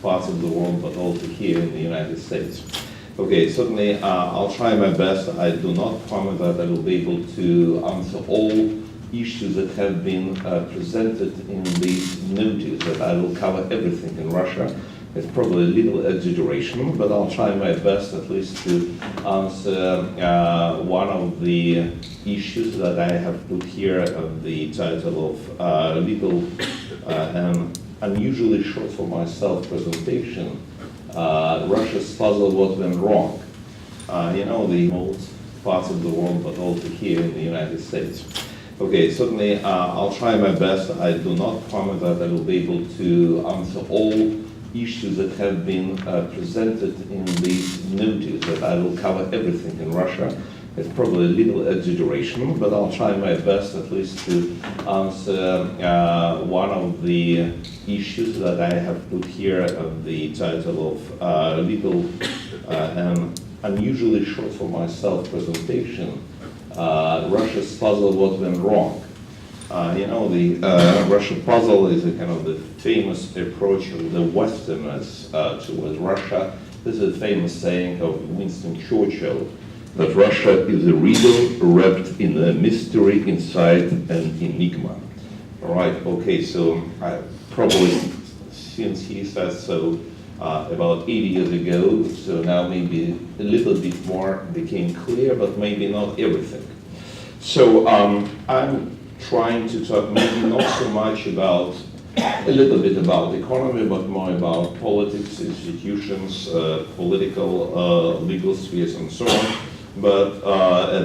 parts of the world, but also here in the United States. Okay, certainly I'll try my best. I do not promise that I will be able to answer all issues that have been presented in this notice, that I will cover everything in Russia. It's probably a little exaggeration, but I'll try my best at least to answer one of the issues that I have put here on the title of little and unusually short for myself presentation, Russia's puzzle, what went wrong. The most parts of the world, but also here in the United States. Okay, certainly I'll try my best. I do not promise that I will be able to answer all issues that have been presented in this notice, that I will cover everything in Russia. It's probably a little exaggeration, but I'll try my best at least to answer one of the issues that I have put here on the title of little and unusually short for myself presentation, Russia's puzzle, what went wrong. The Russian puzzle is a kind of the famous approach of the Westerners towards Russia. This is a famous saying of Winston Churchill, that Russia is a riddle wrapped in a mystery inside an enigma. All right, okay, so I probably, since he said so about 80 years ago, so now maybe a little bit more became clear, but maybe not everything. So I'm trying to talk maybe not so much about, a little bit about the economy, but more about politics, institutions, political, legal spheres, and so on. But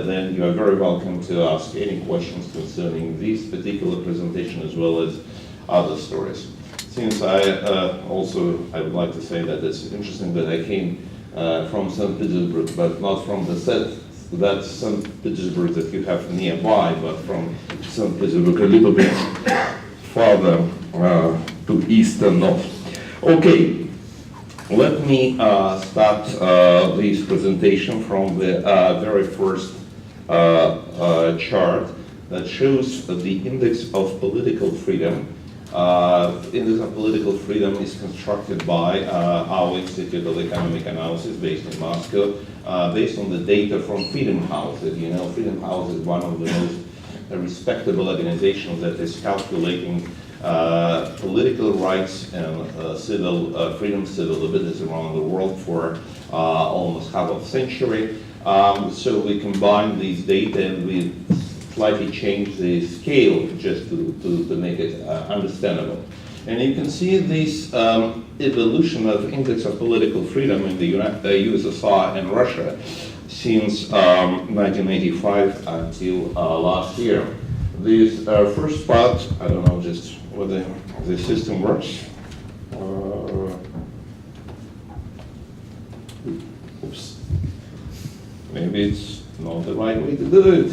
then you are very welcome to ask any questions concerning this particular presentation as well as other stories. Since I would like to say that it's interesting that I came from St. Petersburg, but not from that St. Petersburg that you have nearby, but from St. Petersburg a little bit farther to east and north. Okay, let me start this presentation from the very first chart that shows the index of political freedom. Index of political freedom is constructed by our Institute of Economic Analysis based in Moscow, based on the data from Freedom House. As you know, Freedom House is one of the most respectable organizations that is calculating political rights and civil freedom, civil liberties around the world for almost half a century. So we combine these data and we slightly change the scale just to make it understandable. And you can see this evolution of index of political freedom in the USSR and Russia since 1985 until last year. This first part, I don't know just whether the system works. Oops. Maybe it's not the right way to do it.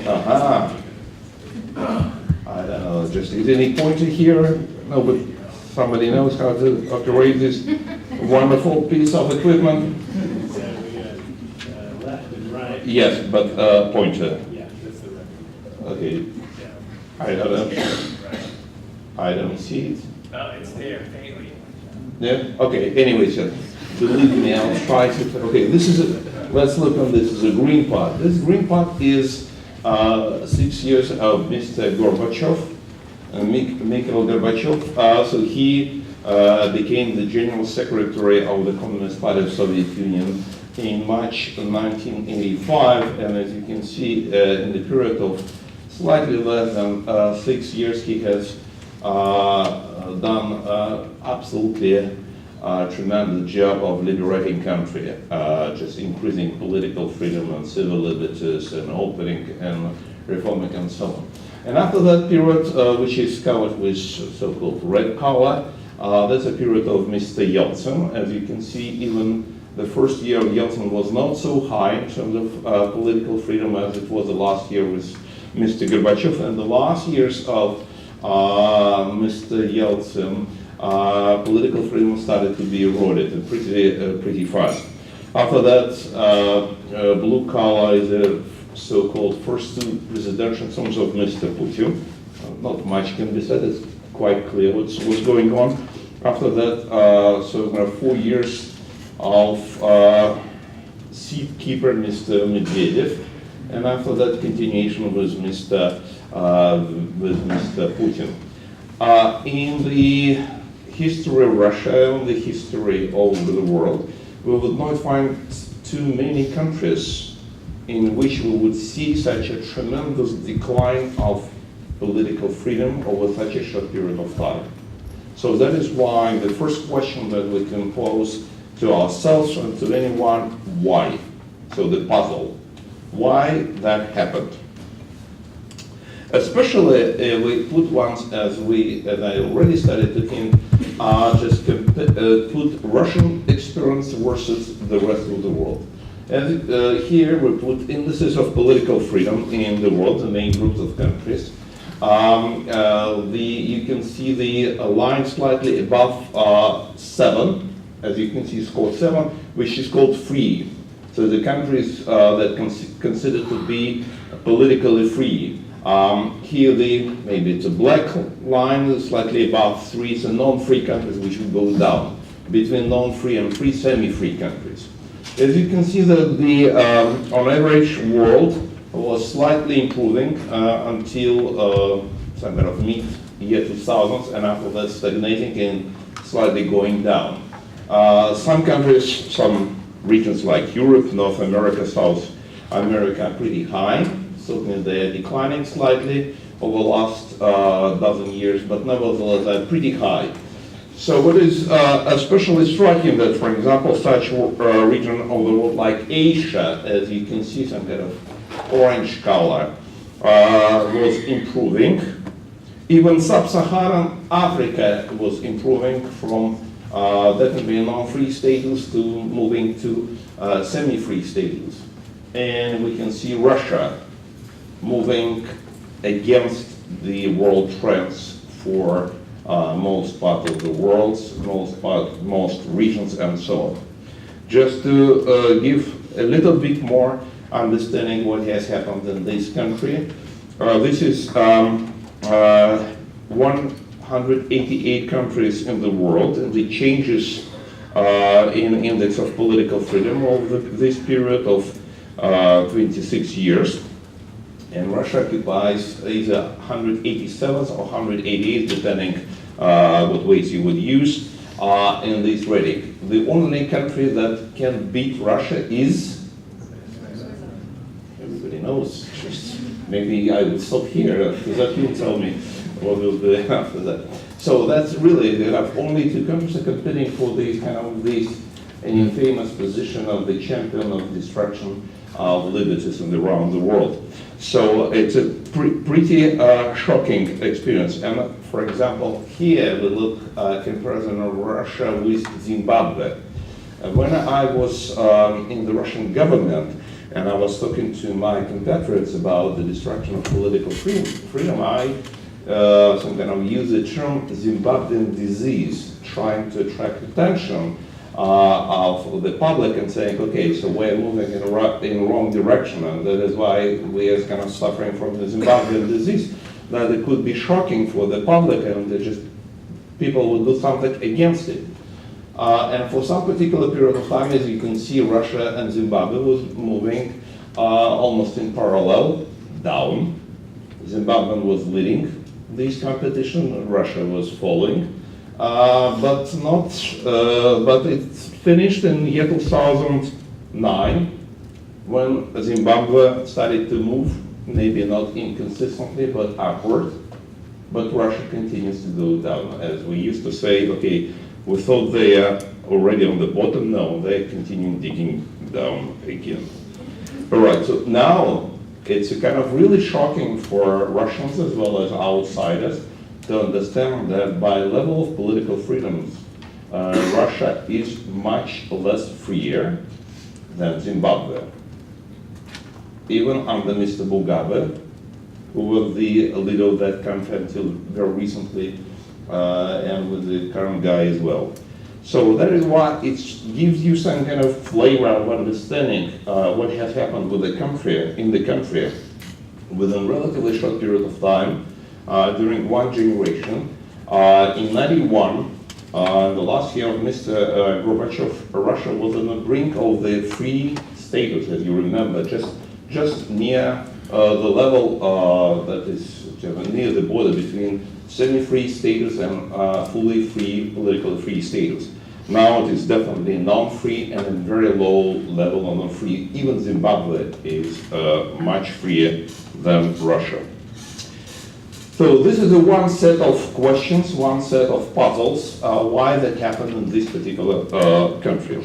Aha. I don't know, just is any pointer here? No, but somebody knows how to operate this wonderful piece of equipment? Left and right. Yes, but pointer. Yeah, that's the right. Okay. Yeah. I don't see it. Oh, it's there, faintly. Yeah, okay, anyway, so believe me, I'll try to, okay, let's look on this as a green part. This green part is 6 years of Mr. Gorbachev, Mikhail Gorbachev. So he became the General Secretary of the Communist Party of Soviet Union in March 1985, and as you can see, in the period of slightly less than 6 years, he has done absolutely tremendous job of liberating country, just increasing political freedom and civil liberties and opening and reforming and so on. And after that period, which is covered with so-called red color, that's a period of Mr. Yeltsin. As you can see, even the first year of Yeltsin was not so high in terms of political freedom as it was the last year with Mr. Gorbachev. And the last years of Mr. Yeltsin, political freedom started to be eroded and pretty fast. After that, blue color is a so-called first two presidential terms of Mr. Putin. Not much can be said, it's quite clear what's going on. After that, 4 years of seat keeper, Mr. Medvedev, and after that, continuation with Mr. Putin. In the history of Russia, in the history of the world, we would not find too many countries in which we would see such a tremendous decline of political freedom over such a short period of time. So that is why the first question that we can pose to ourselves and to anyone, why? So the puzzle, why that happened? Especially we put ones, as I already started looking, put Russian experience versus the rest of the world. And here we put indices of political freedom in the world, the main groups of countries. You can see the line slightly above 7, as you can see, scored 7, which is called free. So the countries that considered to be politically free. Here maybe it's a black line, slightly above 3, so non-free countries, which will go down between non-free and free, semi-free countries. As you can see, that the on average world was slightly improving until some kind of mid-year 2000s, and after that stagnating and slightly going down. Some countries, some regions like Europe, North America, South America are pretty high. Certainly they are declining slightly over the last dozen years, but nevertheless they're pretty high. So what is especially striking that, for example, such a region of the world like Asia, as you can see, some kind of orange color, was improving. Even sub-Saharan Africa was improving from definitely a non-free status to moving to semi-free status. And we can see Russia moving against the world trends for most part of the world, most regions, and so on. Just to give a little bit more understanding what has happened in this country, this is 188 countries in the world, and the changes in index of political freedom over this period of 26 years. And Russia occupies either 187th or 188th, depending what weights you would use in this rating. The only country that can beat Russia is, everybody knows. Maybe I would stop here, because that will tell me what will do after that. So that's really, they have only 2 countries competing for this kind of this infamous position of the champion of destruction of liberties around the world. So it's a pretty shocking experience. And for example, here we look at comparison of Russia with Zimbabwe. When I was in the Russian government and I was talking to my compatriots about the destruction of political freedom, I used the term Zimbabwean disease, trying to attract attention of the public and saying, okay, so we're moving in the wrong direction, and that is why we are kind of suffering from the Zimbabwean disease. That it could be shocking for the public, and people would do something against it. And for some particular period of time, as you can see, Russia and Zimbabwe was moving almost in parallel, down. Zimbabwe was leading this competition, Russia was following. But it finished in year 2009 when Zimbabwe started to move, maybe not inconsistently, but upward. But Russia continues to go down. As we used to say, okay, we thought they are already on the bottom. No, they're continuing digging down again. All right, so now it's kind of really shocking for Russians as well as outsiders to understand that by level of political freedoms, Russia is much less freer than Zimbabwe. Even under Mr. Mugabe, who was the leader of that country until very recently, and with the current guy as well. So that is why it gives you some kind of flavor of understanding what has happened with the country, in the country, within a relatively short period of time, during one generation. In '91, The last year of Mr. Gorbachev, Russia was on the brink of the free status, as you remember, just near the level that is near the border between semi-free status and fully free, politically free status. Now it is definitely non-free and a very low level of non-free. Even Zimbabwe is much freer than Russia. So this is the one set of questions, one set of puzzles, why that happened in this particular country.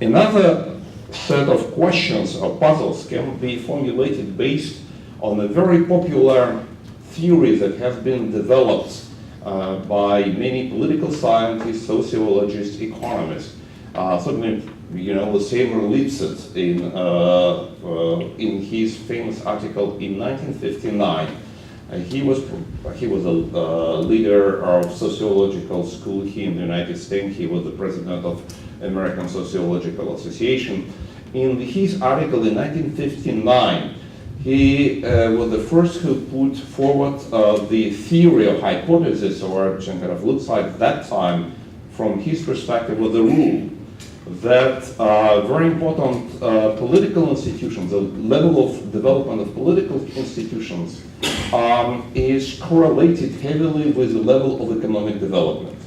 Another set of questions or puzzles can be formulated based on a very popular theory that has been developed by many political scientists, sociologists, economists. Certainly, you know, Seymour Lipset in his famous article in 1959. He was a leader of sociological school here in the United States. He was the president of American Sociological Association. In his article in 1959, he was the first who put forward the theory or hypothesis, or kind of looks like that time, from his perspective, was the rule that very important political institutions, the level of development of political institutions is correlated heavily with the level of economic development.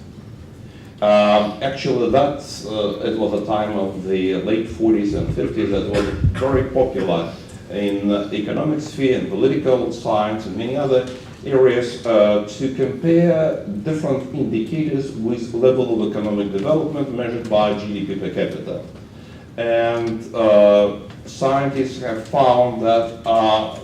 Actually, it was a time of the late 40s and 50s that was very popular in the economic sphere and political science and many other areas to compare different indicators with level of economic development measured by GDP per capita. And scientists have found that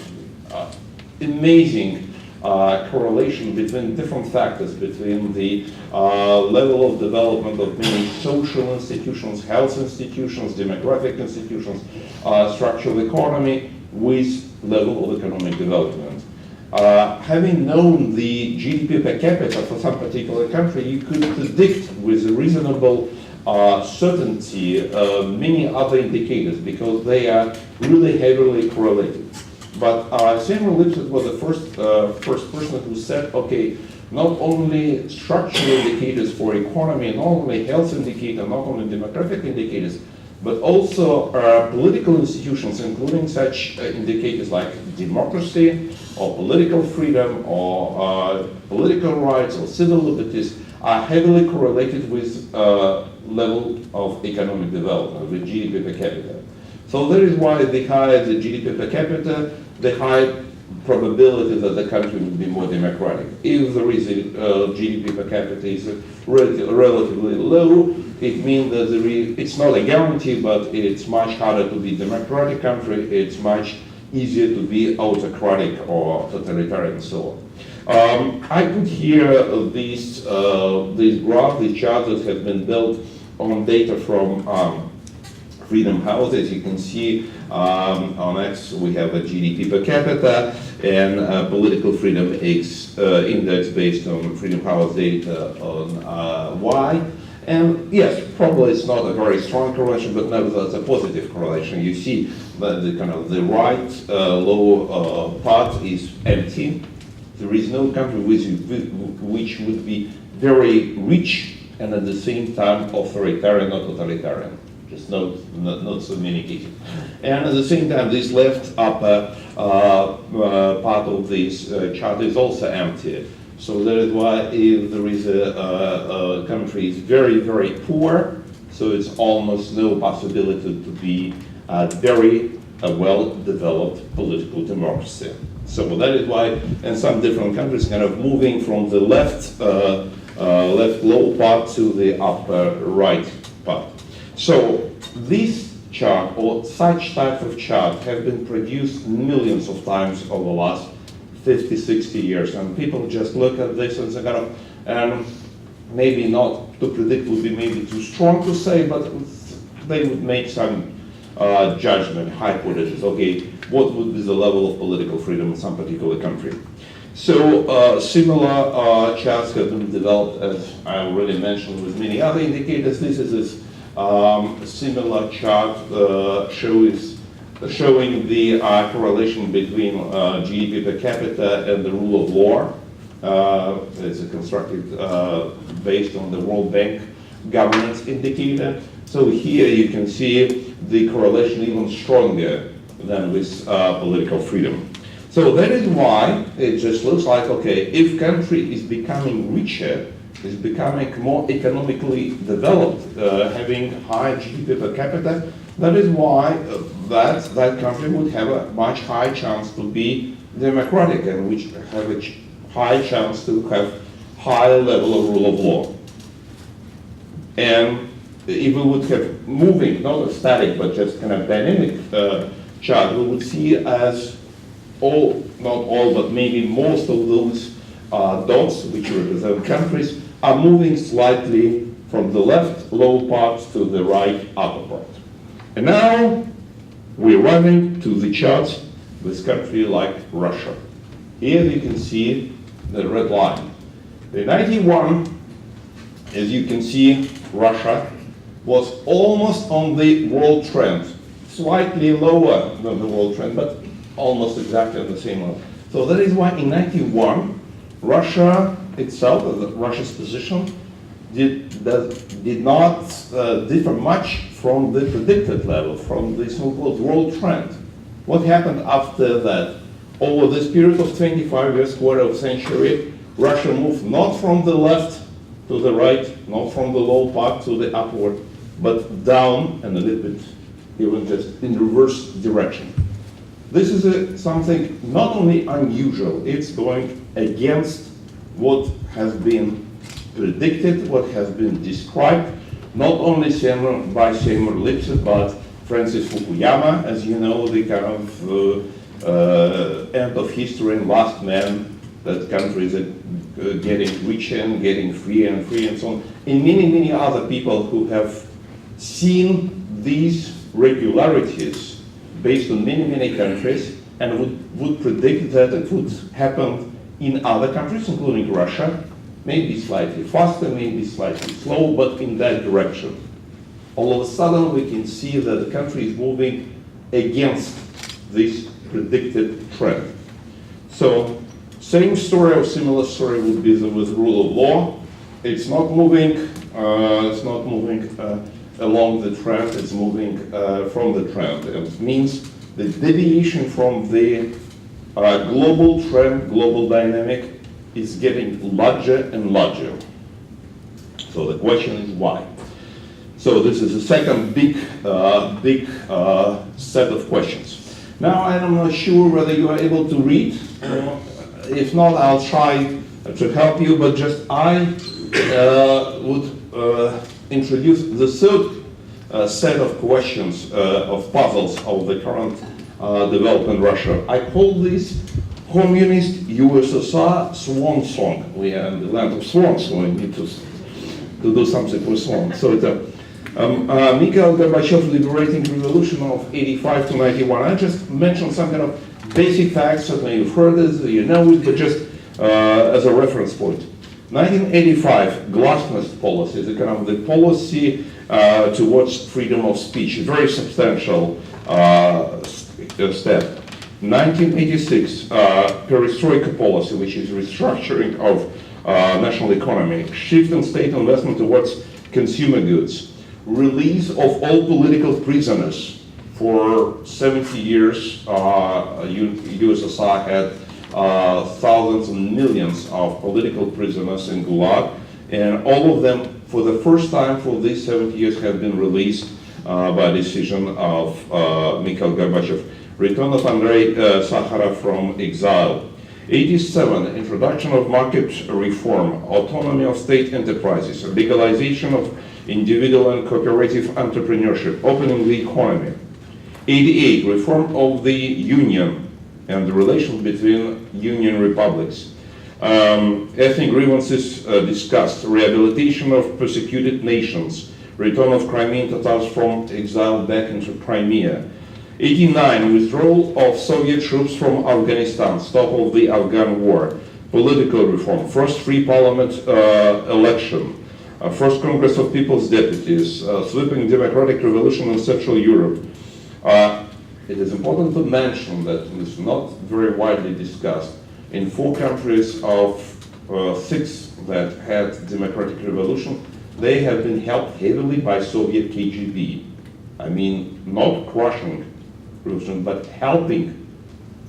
amazing correlation between different factors, between the level of development of many social institutions, health institutions, demographic institutions, structural economy, with level of economic development. Having known the GDP per capita for some particular country, you could predict with reasonable certainty many other indicators because they are really heavily correlated. But Seymour Lipset was the first person who said, okay, not only structural indicators for economy, not only health indicators, not only demographic indicators, but also political institutions, including such indicators like democracy or political freedom or political rights or civil liberties, are heavily correlated with level of economic development, with GDP per capita. So that is why the higher the GDP per capita, the higher probability that the country will be more democratic. If there is a GDP per capita is relatively low, it means that it's not a guarantee, but it's much harder to be democratic country, it's much easier to be autocratic or totalitarian and so on. I put here these graphs, these charts that have been built on data from Freedom House. As you can see, on X we have a GDP per capita and political freedom index based on Freedom House data on Y. And yes, probably it's not a very strong correlation, but nevertheless a positive correlation. You see that the kind of the right low part is empty. There is no country which would be very rich and at the same time authoritarian or totalitarian. Just not so many cases. And at the same time, this left upper part of this chart is also empty. So that is why if there is a country is very, very poor, so it's almost no possibility to be a very well-developed political democracy. So that is why in some different countries kind of moving from the left low part to the upper right part. So this chart or such type of chart have been produced millions of times over the last 50, 60 years, and people just look at this and say, and maybe not to predict would be maybe too strong to say, but they would make some judgment, hypothesis, okay, what would be the level of political freedom in some particular country. So similar charts have been developed, as I already mentioned, with many other indicators. This is this similar chart showing the correlation between GDP per capita and the rule of law. It's constructed based on the World Bank governance indicator. So here you can see the correlation even stronger than with political freedom. So that is why it just looks like, okay, if country is becoming richer, is becoming more economically developed, having higher GDP per capita, that is why that country would have a much higher chance to be democratic and which have a high chance to have higher level of rule of law. And if we would have moving, not a static, but just kind of dynamic chart, we would see as all, not all, but maybe most of those dots, which represent countries, are moving slightly from the left lower part to the right upper part. And now we're running to the charts with country like Russia. Here you can see the red line. In 91, as you can see, Russia was almost on the world trend, slightly lower than the world trend, but almost exactly on the same level. So that is why in 91, Russia itself, Russia's position, did not differ much from the predicted level, from the so-called world trend. What happened after that? Over this period of 25 years, quarter of century, Russia moved not from the left to the right, not from the low part to the upward, but down and a little bit even just in reverse direction. This is something not only unusual, it's going against what has been predicted, what has been described, not only by Seymour Lipset, but Francis Fukuyama, as you know, the kind of end of history and last man, that countries are getting richer and getting freer and so on, and many, many other people who have seen these regularities based on many, many countries and would predict that it would happen in other countries, including Russia, maybe slightly faster, maybe slightly slow, but in that direction. All of a sudden, we can see that the country is moving against this predicted trend. So, same story or similar story would be with rule of law. It's not moving along the trend, it's moving from the trend. It means the deviation from the global trend, global dynamic is getting larger and larger. So the question is why? So this is the second big set of questions. Now I'm not sure whether you are able to read. If not, I'll try to help you, but just I would introduce the third set of questions, of puzzles of the current development in Russia. I call this communist USSR swan song. We are in the land of swans, so we need to do something with swans. So it's Mikhail Gorbachev liberating revolution of 85 to 91. I just mentioned some kind of basic facts, certainly you've heard it, you know it, but just as a reference point. 1985, glasnost policy, the kind of the policy towards freedom of speech, a very substantial step. 1986, perestroika policy, which is restructuring of national economy, shift in state investment towards consumer goods, release of all political prisoners. For 70 years, USSR had thousands and millions of political prisoners in Gulag, and all of them, for the first time for these 70 years, have been released by decision of Mikhail Gorbachev. Return of Andrei Sakharov from exile. 87, introduction of market reform, autonomy of state enterprises, legalization of individual and cooperative entrepreneurship, opening the economy. 88, reform of the union and the relations between union republics. Ethnic grievances discussed, rehabilitation of persecuted nations, return of Crimean Tatars from exile back into Crimea. 89, withdrawal of Soviet troops from Afghanistan, stop of the Afghan war, political reform, first free parliament election, first Congress of People's Deputies, sweeping democratic revolution in Central Europe. It is important to mention that it is not very widely discussed. In 4 countries of six that had democratic revolution, they have been helped heavily by Soviet KGB. I mean, not crushing revolution, but helping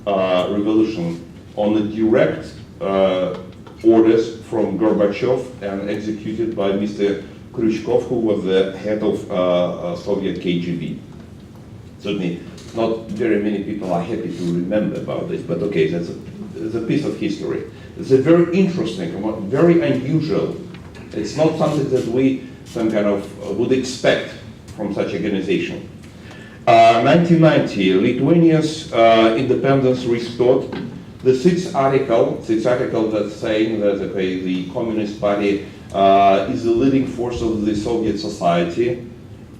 revolution on the direct orders from Gorbachev and executed by Mr. Khrushchev, who was the head of Soviet KGB. Certainly, not very many people are happy to remember about this, but okay, that's a piece of history. It's a very interesting, very unusual. It's not something that we some kind of would expect from such organization. 1990, Lithuania's independence restored. The sixth article that's saying that okay, the Communist Party is the leading force of the Soviet society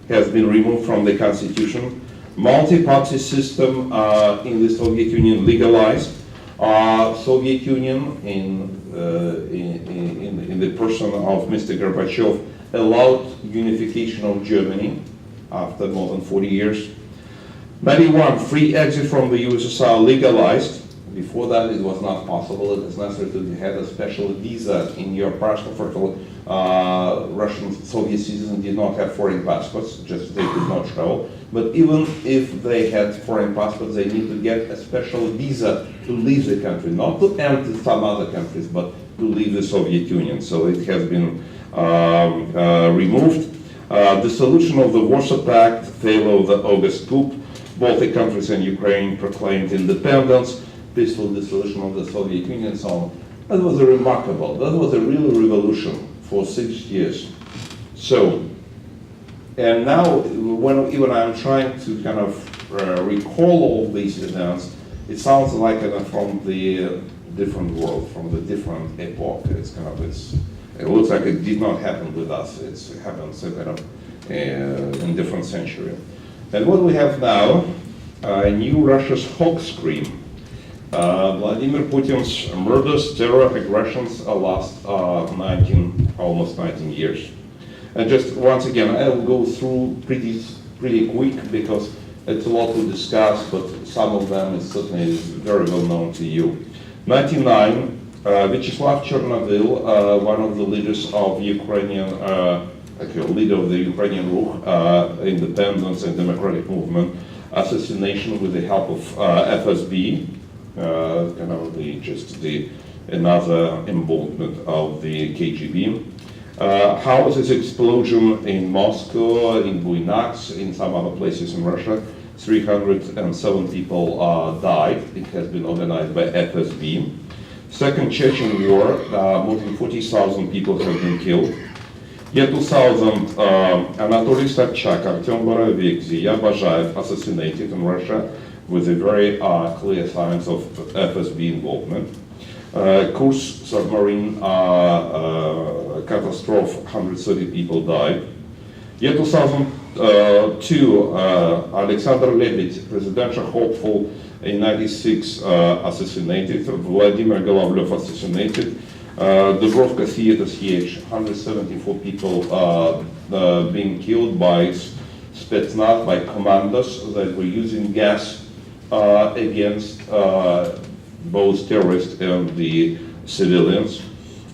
has been removed from the constitution. Multi-party system in the Soviet Union legalized. Soviet Union in the person of Mr. Gorbachev allowed unification of Germany after more than 40 years. 91, free exit from the USSR legalized. Before that, it was not possible. It is necessary to have a special visa in your passport. For example, Russian Soviet citizens did not have foreign passports, just they could not travel. But even if they had foreign passports, they need to get a special visa to leave the country, not to enter some other countries, but to leave the Soviet Union. So it has been removed. Dissolution of the Warsaw Pact, failure of the August coup, Baltic countries and Ukraine proclaimed independence, peaceful dissolution of the Soviet Union, and so on. That was a remarkable, that was a real revolution for 6 years. So, and now, when even I'm trying to kind of recall all these events, it sounds like from the different world, from the different epoch. It's kind of, it looks like it did not happen with us. It happened some kind of in different century. And what we have now, new Russia's hawk scream. Vladimir Putin's murders, terror, aggressions last almost 19 years. And just once again, I will go through pretty quick because it's a lot to discuss, but some of them is certainly very well known to you. 1999, Vyacheslav Chernobyl, one of the leaders of Ukrainian, leader of the Ukrainian independence and democratic movement, assassination with the help of FSB. Kind of another involvement of the KGB. Houses explosion in Moscow, in Buynaks, in some other places in Russia. 307 people died. It has been organized by FSB. Second Chechen War, more than 40,000 people have been killed. Year 2000, Anatoly Sobchak, Artem Borovik, Ziya Bajaev assassinated in Russia, with a very clear signs of FSB involvement. Kursk submarine catastrophe, 130 people died. Year 2002, Alexander Lebed, presidential hopeful in 96, assassinated. Vladimir Golovlev assassinated. Dubrovka theater siege, 174 people being killed by Spetsnaz, by commandos that were using gas against both terrorists and the civilians.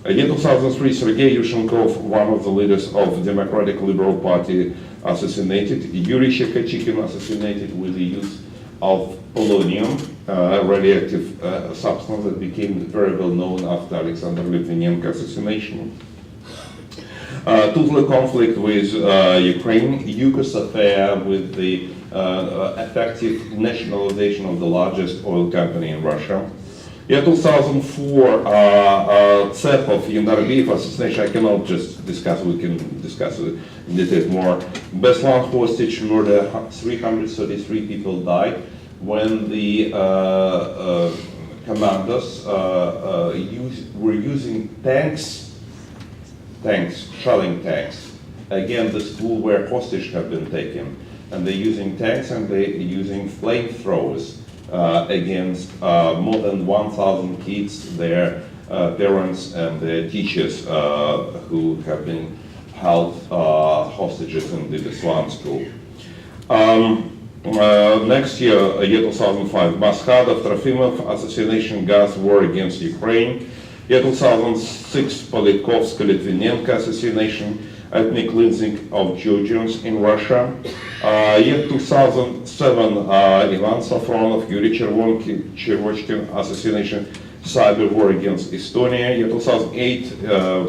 In 2003, Sergei Yushchenkov, one of the leaders of the Democratic Liberal Party, assassinated. Yuri Shekhachikin assassinated with the use of polonium, a radioactive substance that became very well known after Alexander Litvinenko assassination. Tuzla conflict with Ukraine, Yukos affair with the effective nationalization of the largest oil company in Russia. Year 2004, Tsepov, Yandarbiyev assassination, I cannot just discuss, we can discuss it in detail more. Beslan hostage murder, 333 people died when the commanders were using shelling tanks. Again, the school where hostage have been taken. And they're using tanks and they're using flamethrowers against more than 1,000 kids, their parents and their teachers who have been held hostages in the Beslan school. Next year 2005, Maskhadov, Trofimov, assassination gas war against Ukraine. Year 2006, Politkovsk-Litvinenko assassination, ethnic cleansing of Georgians in Russia. Year 2007, Ivan Safronov, Yuri Chervochkin assassination, cyber war against Estonia. Year 2008,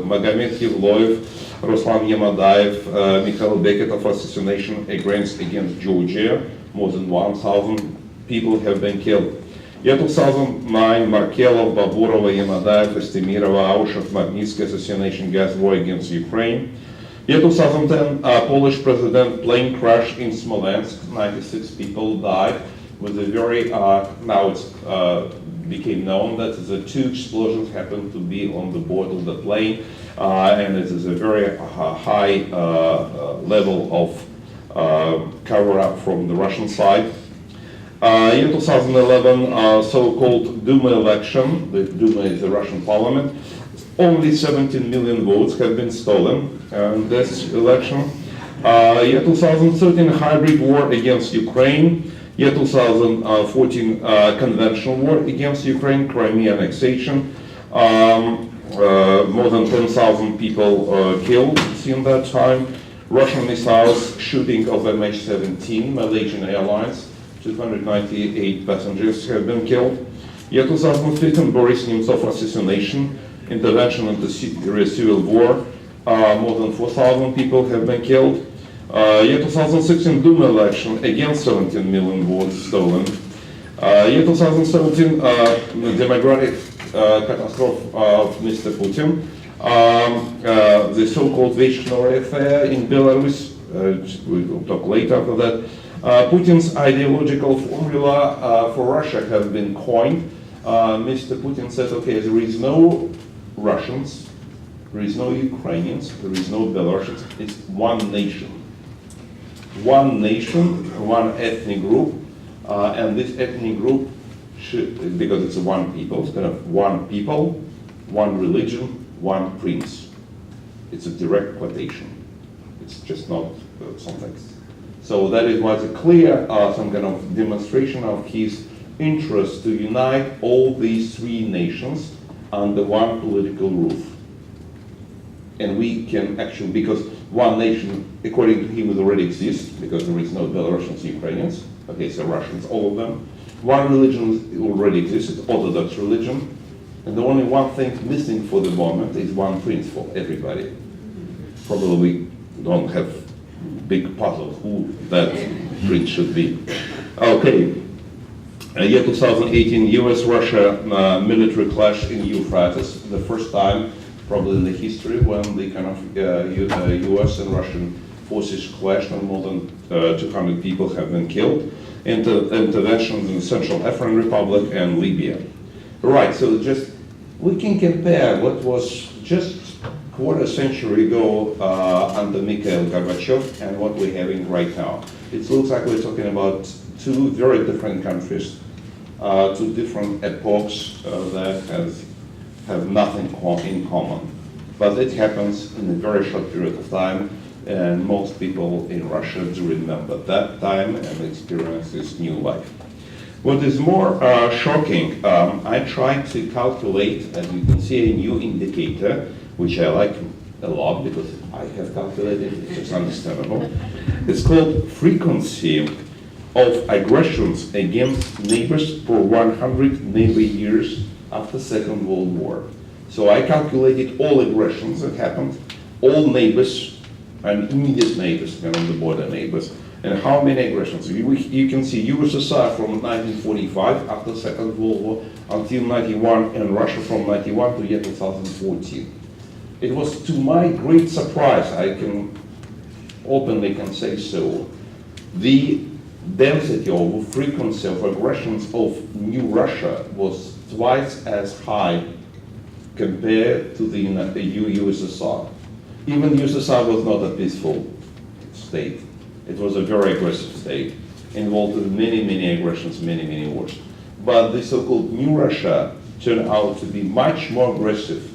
Magomed Yevloev, Ruslan Yamadayev, Mikhail Beketov assassination against Georgia. More than 1,000 people have been killed. Year 2009, Markelov, Baburova, Yamadayev, Estemirova, Aushov, Magnitsky assassination, gas war against Ukraine. Year 2010, Polish president plane crash in Smolensk. 96 people died with a very, now it's became known that the two explosions happened to be on the board of the plane, and it is a very high level of cover-up from the Russian side. In 2011, so-called Duma election, the Duma is the Russian parliament, only 17 million votes have been stolen in this election. Year 2013, hybrid war against Ukraine. Year 2014, conventional war against Ukraine, Crimea annexation. More than 10,000 people killed in that time. Russian missiles shooting of MH17, Malaysian Airlines. 298 passengers have been killed. Year 2015, Boris Nemtsov assassination, intervention in the Syria civil war. More than 4,000 people have been killed. Year 2016, Duma election, again 17 million votes stolen. Year 2017, the democratic catastrophe of Mr. Putin. The so-called Veshchnore affair in Belarus, we will talk later after that. Putin's ideological formula for Russia has been coined. Mr. Putin said, okay, there is no Russians, there is no Ukrainians, there is no Belarusians, it's one nation. One nation, one ethnic group, and this ethnic group should, because it's one people, it's kind of one people, one religion, one prince. It's a direct quotation. It's just not something. So that it was a clear, some kind of demonstration of his interest to unite all these three nations under one political roof. And we can actually, because one nation, according to him, already exists, because there is no Belarusians, Ukrainians, okay, so Russians, all of them. One religion already exists, it's Orthodox religion, and the only one thing missing for the moment is one prince for everybody. Probably we don't have big puzzle who that prince should be. Okay, year 2018, US-Russia military clash in Euphrates, the first time probably in the history when the kind of US and Russian forces clashed and more than 200 people have been killed. Interventions in the Central African Republic and Libya. Right, so just we can compare what was just quarter century ago under Mikhail Gorbachev and what we're having right now. It looks like we're talking about two very different countries, two different epochs that have nothing in common. But it happens in a very short period of time, and most people in Russia do remember that time and experience this new life. What is more shocking, I tried to calculate, as you can see, a new indicator, which I like a lot because I have calculated, it's just understandable. It's called frequency of aggressions against neighbors for 100 neighbor years after Second World War. So I calculated all aggressions that happened, all neighbors and immediate neighbors and on the border neighbors, and how many aggressions. You can see USSR from 1945 after Second World War until 91, and Russia from 91 to year 2014. It was to my great surprise, I can openly say so, the density or frequency of aggressions of new Russia was twice as high compared to the USSR. Even USSR was not a peaceful state. It was a very aggressive state, involved in many, many aggressions, many, many wars. But the so-called new Russia turned out to be much more aggressive,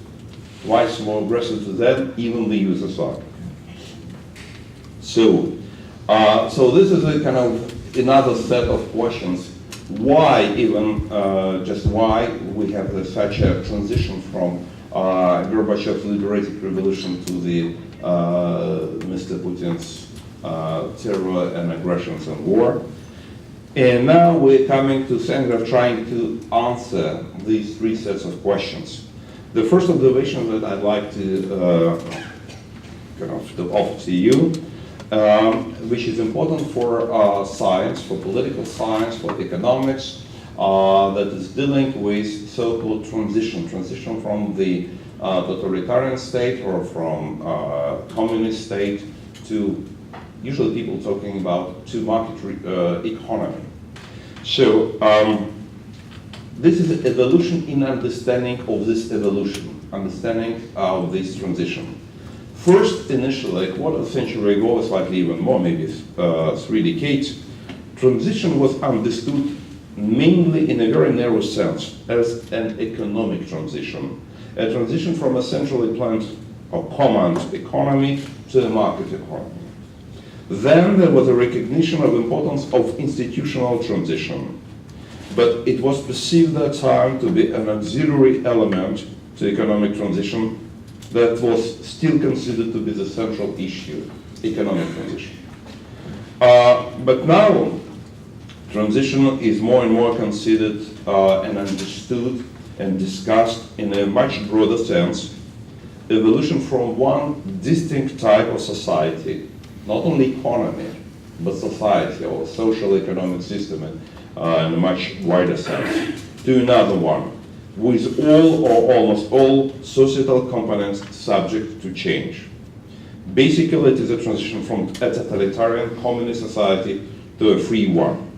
twice more aggressive than even the USSR. So this is a kind of another set of questions why even, just why we have such a transition from Gorbachev's liberating revolution to the Mr. Putin's terror and aggressions and war. And now we're coming to center of trying to answer these three sets of questions. The first observation that I'd like to to offer to you, which is important for science, for political science, for economics, that is dealing with so-called transition from the totalitarian state or from communist state to, usually people talking about, to market economy. So this is evolution in understanding of this evolution, understanding of this transition. First, initially, a quarter of a century ago, slightly even more, maybe 3 decades, transition was understood mainly in a very narrow sense as an economic transition. A transition from a centrally planned or command economy to a market economy. Then there was a recognition of importance of institutional transition, but it was perceived at that time to be an auxiliary element to economic transition that was still considered to be the central issue, economic transition. But now, transition is more and more considered and understood and discussed in a much broader sense, evolution from one distinct type of society, not only economy, but society or social economic system in a much wider sense, to another one, with all or almost all societal components subject to change. Basically, it is a transition from a totalitarian communist society to a free one.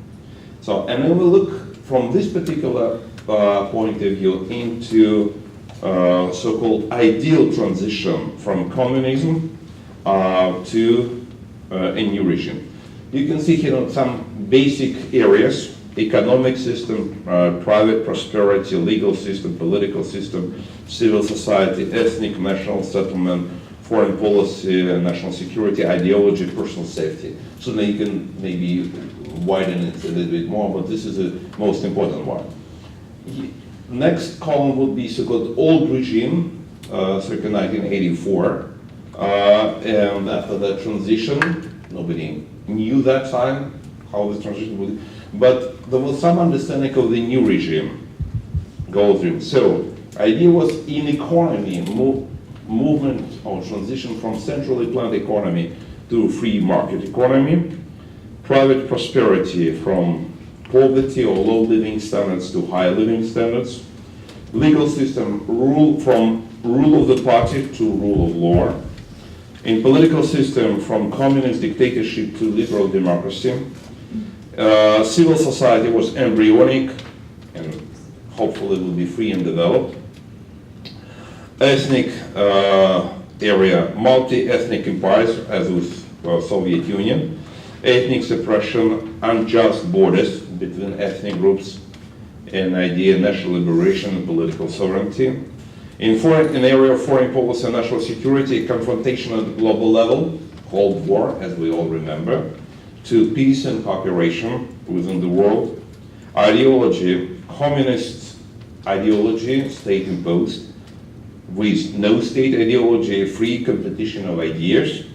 So, and then we look from this particular point of view into so-called ideal transition from communism to a new regime. You can see here some basic areas: economic system, private prosperity, legal system, political system, civil society, ethnic, national settlement, foreign policy, national security, ideology, personal safety. So now you can maybe widen it a little bit more, but this is the most important one. Next column would be so-called old regime, circa 1984. And after that transition, nobody knew that time how this transition would, but there was some understanding of the new regime, gold regime. So, idea was in economy, movement or transition from centrally planned economy to free market economy, private prosperity from poverty or low living standards to high living standards, legal system from rule of the party to rule of law, in political system from communist dictatorship to liberal democracy. Civil society was embryonic and hopefully will be free and developed. Ethnic area, multi-ethnic empires, as with Soviet Union. Ethnic suppression, unjust borders between ethnic groups, an idea of national liberation and political sovereignty. In area of foreign policy and national security, confrontation at the global level, Cold War, as we all remember, to peace and cooperation within the world. Ideology, communist ideology, state-imposed, with no state ideology, free competition of ideas.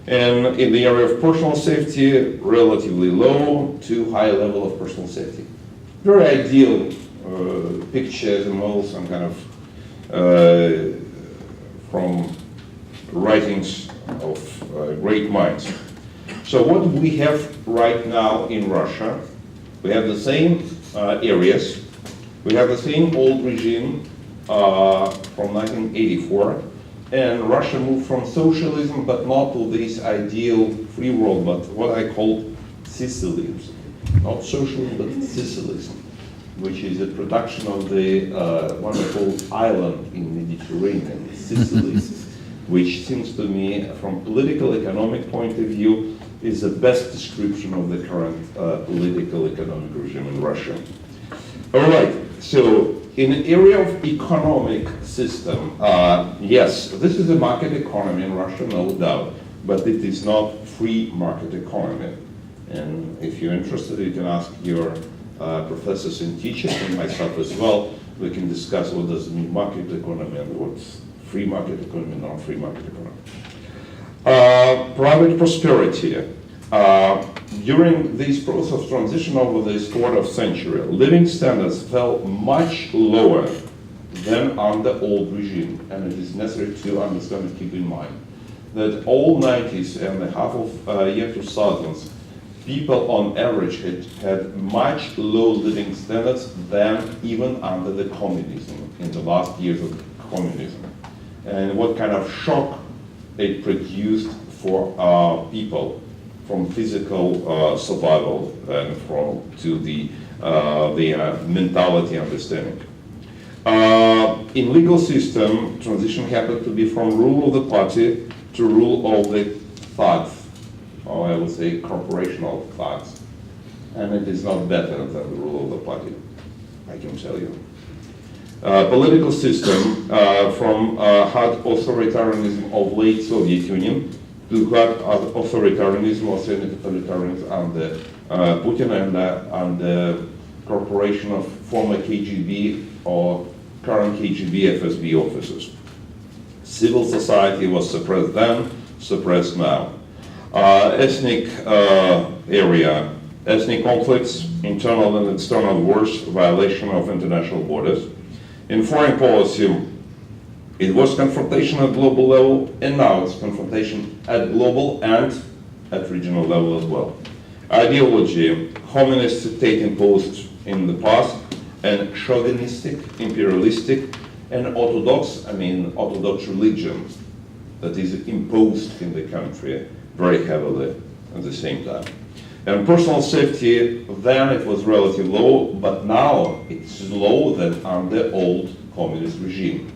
And in the area of personal safety, relatively low to high level of personal safety. Very ideal pictures and models, some kind of from writings of great minds. So what we have right now in Russia, we have the same areas, we have the same old regime from 1984, and Russia moved from socialism, but not to this ideal free world, but what I call Sicilism. Not socialism, but Sicilism, which is a production of the wonderful island in the Mediterranean, Sicily, which seems to me, from political economic point of view, is the best description of the current political economic regime in Russia. All right, so in the area of economic system, yes, this is a market economy in Russia, no doubt, but it is not free market economy. And if you're interested, you can ask your professors and teachers, and myself as well. We can discuss what does it mean market economy and what's free market economy, non-free market economy. Private prosperity. During this process of transition over this quarter of century, living standards fell much lower than under old regime, and it is necessary to understand and keep in mind that all 90s and the half of year 2000s, people on average had much lower living standards than even under the communism, in the last years of communism. And what kind of shock it produced for people from physical survival and to the mentality understanding. In legal system, transition happened to be from rule of the party to rule of the thugs, or I would say corporational thugs. And it is not better than the rule of the party, I can tell you. Political system from hard authoritarianism of late Soviet Union to hard authoritarianism or semi-totalitarianism under Putin and the corporation of former KGB or current KGB FSB officers. Civil society was suppressed then, suppressed now. Ethnic area, ethnic conflicts, internal and external wars, violation of international borders. In foreign policy, it was confrontation at global level, and now it's confrontation at global and at regional level as well. Ideology, communist state imposed in the past, and chauvinistic, imperialistic, and orthodox religion that is imposed in the country very heavily at the same time. And personal safety, then it was relatively low, but now it's lower than under old communist regime.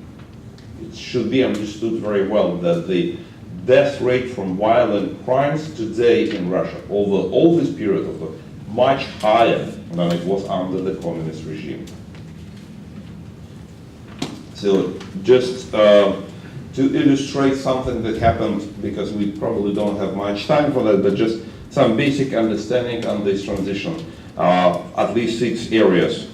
It should be understood very well that the death rate from violent crimes today in Russia over all this period of much higher than it was under the communist regime. So just to illustrate something that happened, because we probably don't have much time for that, but just some basic understanding on this transition. At least 6 areas.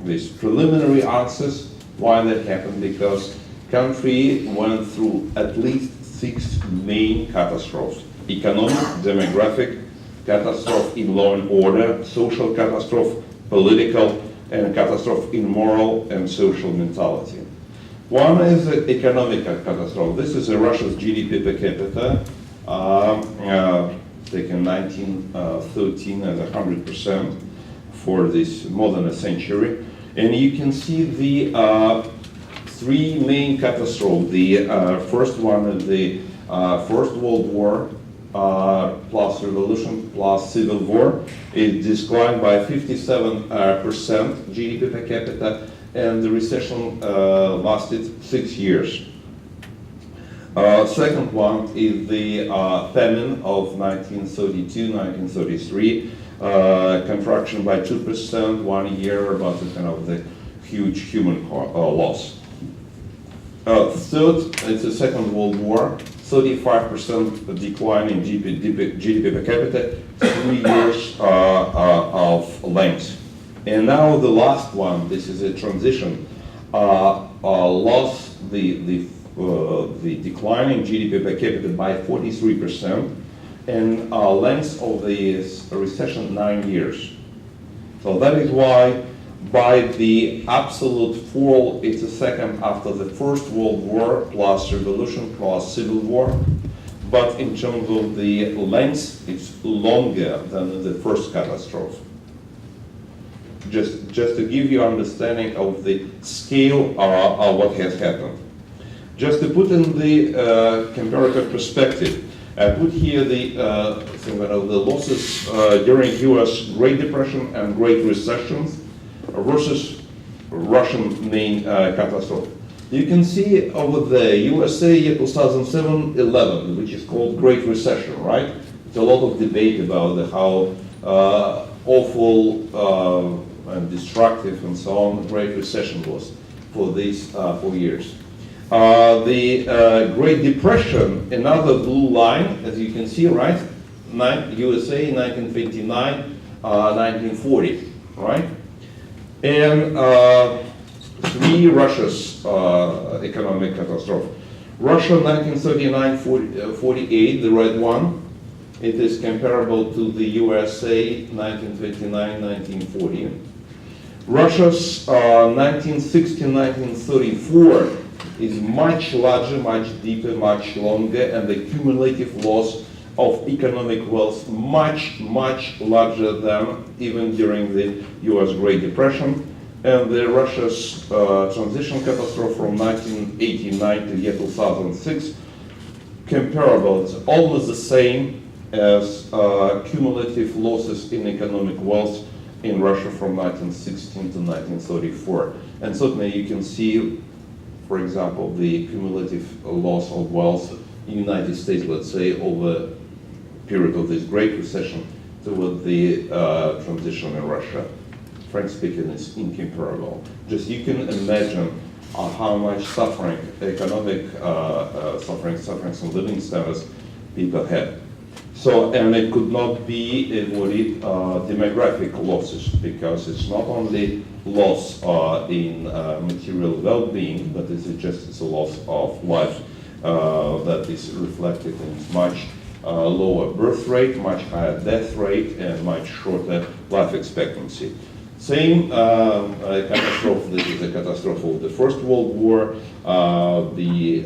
These preliminary answers, why that happened, because country went through at least 6 main catastrophes. Economic, demographic, catastrophe in law and order, social catastrophe, political, and catastrophe in moral and social mentality. One is the economic catastrophe. This is Russia's GDP per capita, taken 1913 as 100% for this more than a century. And you can see the 3 main catastrophes. The first one is the First World War plus revolution plus civil war. It declined by 57% GDP per capita, and the recession lasted 6 years. Second one is the famine of 1932-1933, contraction by 2%, 1 year, about the kind of the huge human loss. Third, it's the Second World War, 35% decline in GDP per capita, 3 years of length. And now the last one, this is a transition, lost the decline in GDP per capita by 43%, and length of the recession 9 years. So that is why by the absolute fall, it's the second after the First World War, plus revolution, plus civil war. But in terms of the length, it's longer than the first catastrophe. Just to give you understanding of the scale of what has happened. Just to put in the comparative perspective, I put here the losses during U.S. Great Depression and Great Recessions versus Russian main catastrophe. You can see over there, USA year 2007-11, which is called Great Recession, right? It's a lot of debate about how awful and destructive and so on the Great Recession was for these 4 years. The Great Depression, another blue line, as you can see, right? USA 1929 1940, right? And three Russia's economic catastrophe. Russia 1939-48, the red one, it is comparable to the USA 1929-1940. Russia's 1960-1934 is much larger, much deeper, much longer, and the cumulative loss of economic wealth much, much larger than even during the US Great Depression. And the Russia's transition catastrophe from 1989 to year 2006, comparable, it's almost the same as cumulative losses in economic wealth in Russia from 1916 to 1934. And certainly you can see, for example, the cumulative loss of wealth in the United States, let's say, over a period of this Great Recession toward the transition in Russia. Frankly speaking, is incomparable. Just you can imagine how much suffering, economic suffering and living standards people had. So, and it could not be avoided demographic losses, because it's not only loss in material well-being, but it's a loss of life that is reflected in much lower birth rate, much higher death rate, and much shorter life expectancy. Same catastrophe, this is a catastrophe of the First World War, the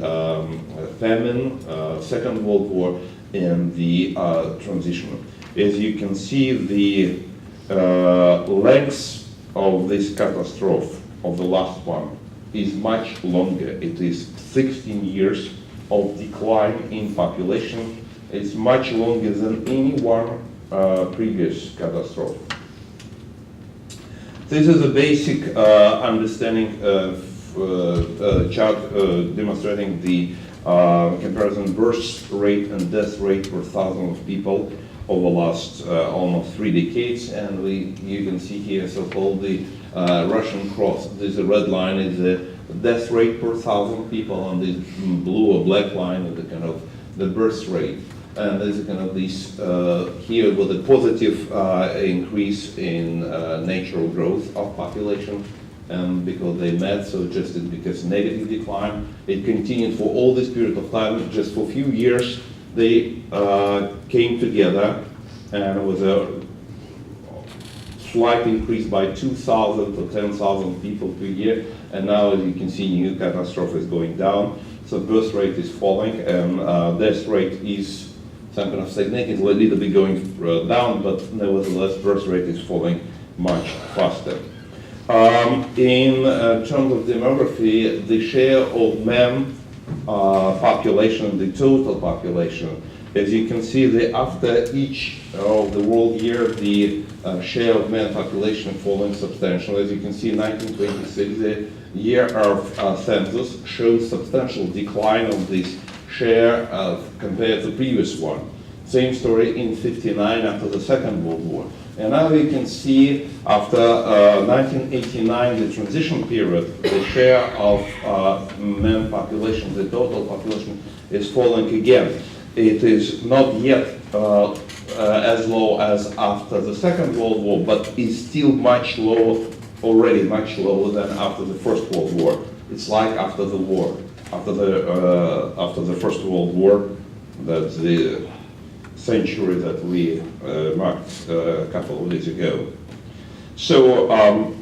famine, Second World War, and the transition. As you can see, the length of this catastrophe, of the last one, is much longer. It is 16 years of decline in population. It's much longer than any one previous catastrophe. This is a basic understanding of chart demonstrating the comparison birth rate and death rate per thousand of people over the last almost 3 decades. And you can see here so-called the Russian cross. This red line is the death rate per thousand people, and this blue or black line is the kind of the birth rate. And there's kind of this here with a positive increase in natural growth of population, because they met, so just because negative decline, it continued for all this period of time. Just for a few years, they came together, and with a slight increase by 2,000 to 10,000 people per year. And now, as you can see, new catastrophe is going down. So birth rate is falling, and death rate is some kind of stagnating, a little bit going down, but nevertheless, birth rate is falling much faster. In terms of demography, the share of men population, the total population, as you can see, after each of the world year, the share of men population falling substantially. As you can see, 1926, the year of census, shows substantial decline of this share compared to the previous one. Same story in 59 after the Second World War. And now you can see after 1989, the transition period, the share of men population, the total population, is falling again. It is not yet as low as after the Second World War, but is still much lower, already much lower than after the First World War. It's like after the war. After the First World War, that's the century that we marked a couple of days ago. So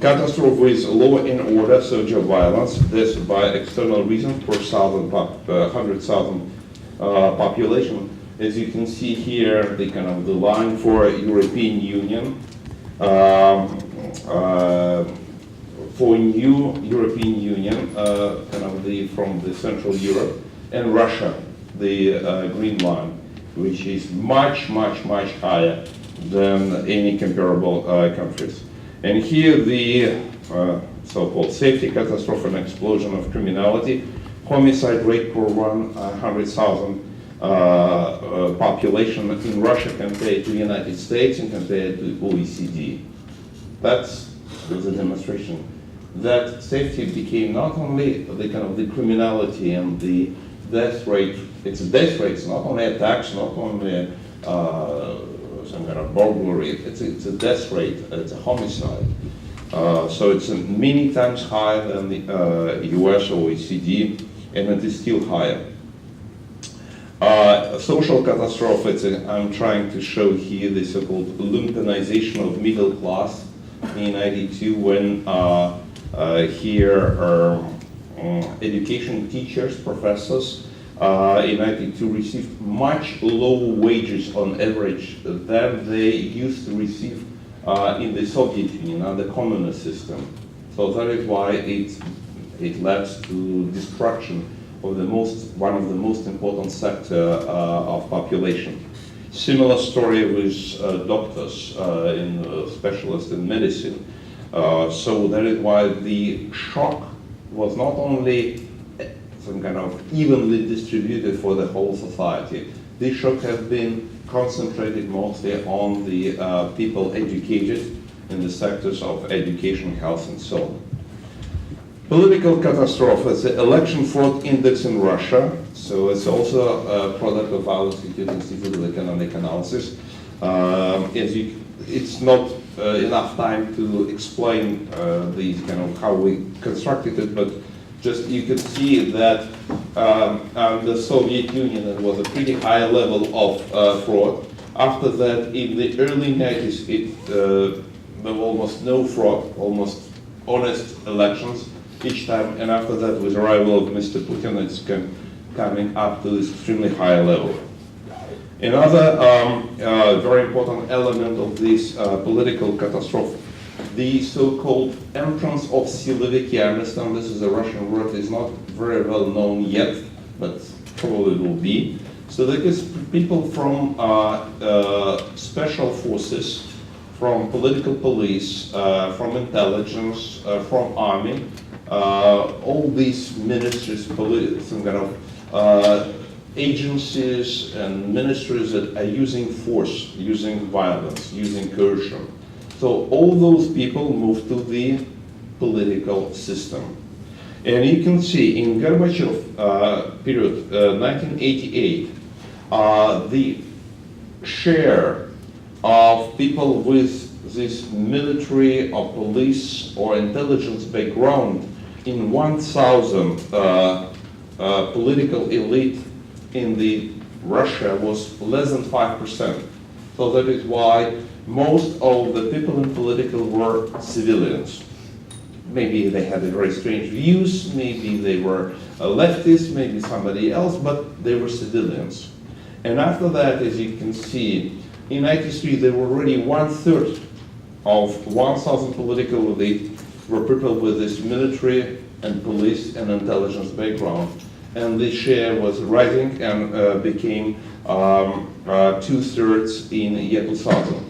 catastrophe is lower in order, social violence, this by external reasons per 100,000 population. As you can see here, the kind of the line for European Union. For new European Union, kind of from the Central Europe, and Russia, the green line, which is much, much, much higher than any comparable countries. And here the so-called safety catastrophe and explosion of criminality, homicide rate per 100,000 population in Russia compared to the United States and compared to OECD. That's a demonstration that safety became not only the kind of the criminality and the death rate, it's death rates, not only attacks, not only some kind of burglary. It's a death rate, it's a homicide. So it's many times higher than the US or OECD, and it is still higher. Social catastrophe, I'm trying to show here the so-called lumpenization of middle class in 92 when here education teachers, professors in 92 received much lower wages on average than they used to receive in the Soviet Union under the communist system. So that is why it led to destruction of one of the most important sector of population. Similar story with doctors, specialists in medicine. So that is why the shock was not only some kind of evenly distributed for the whole society. This shock has been concentrated mostly on the people educated in the sectors of education, health, and so on. Political catastrophe is the election fraud index in Russia. So it's also a product of our Institute of Economic Analysis. It's not enough time to explain these kind of how we constructed it, but just you can see that the Soviet Union it was a pretty high level of fraud. After that, in the early 90s, there was almost no fraud, almost honest elections each time, and after that, with the arrival of Mr. Putin, it's coming up to this extremely high level. Another very important element of this political catastrophe, the so-called entrance of Siloviki. I understand this is a Russian word, is not very well known yet, but probably will be. So that is people from special forces, from political police, from intelligence, from army, all these ministries, some kind of agencies and ministries that are using force, using violence, using coercion. So all those people move to the political system. And you can see in Gorbachev period, 1988, the share of people with this military or police or intelligence background in 1,000 political elite in the Russia was less than 5%. So that is why most of the people in political were civilians. Maybe they had very strange views, maybe they were leftists, maybe somebody else, but they were civilians. And after that, as you can see, in 93 there were already 1/3 of 1,000 political elite were people with this military and police and intelligence background. And this share was rising and became 2/3 in year 2000.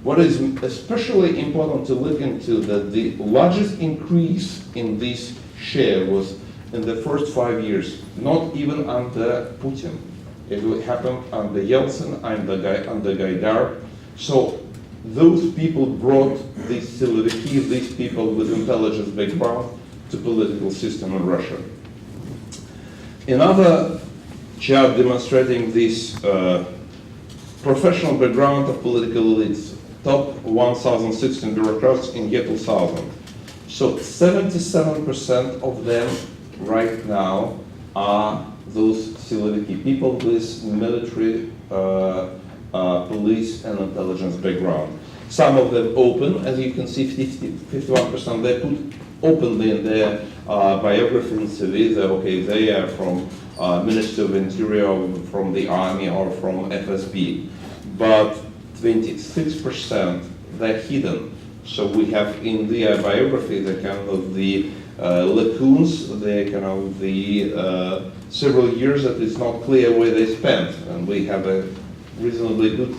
What is especially important to look into that the largest increase in this share was in the first 5 years, not even under Putin. It happened under Yeltsin, under Gaidar. So those people brought these people with intelligence background to political system in Russia. Another chart demonstrating this professional background of political elites, top 1,016 bureaucrats in year 2000. So 77% of them right now are those Siloviki people with military, police and intelligence background. Some of them open, as you can see, 51% they put openly in their biography and CV that, okay, they are from Ministry of Interior, from the Army or from FSB. But 26% they're hidden. So we have in their biography the kind of the lacunes, the kind of the several years that it's not clear where they spent, and we have a reasonably good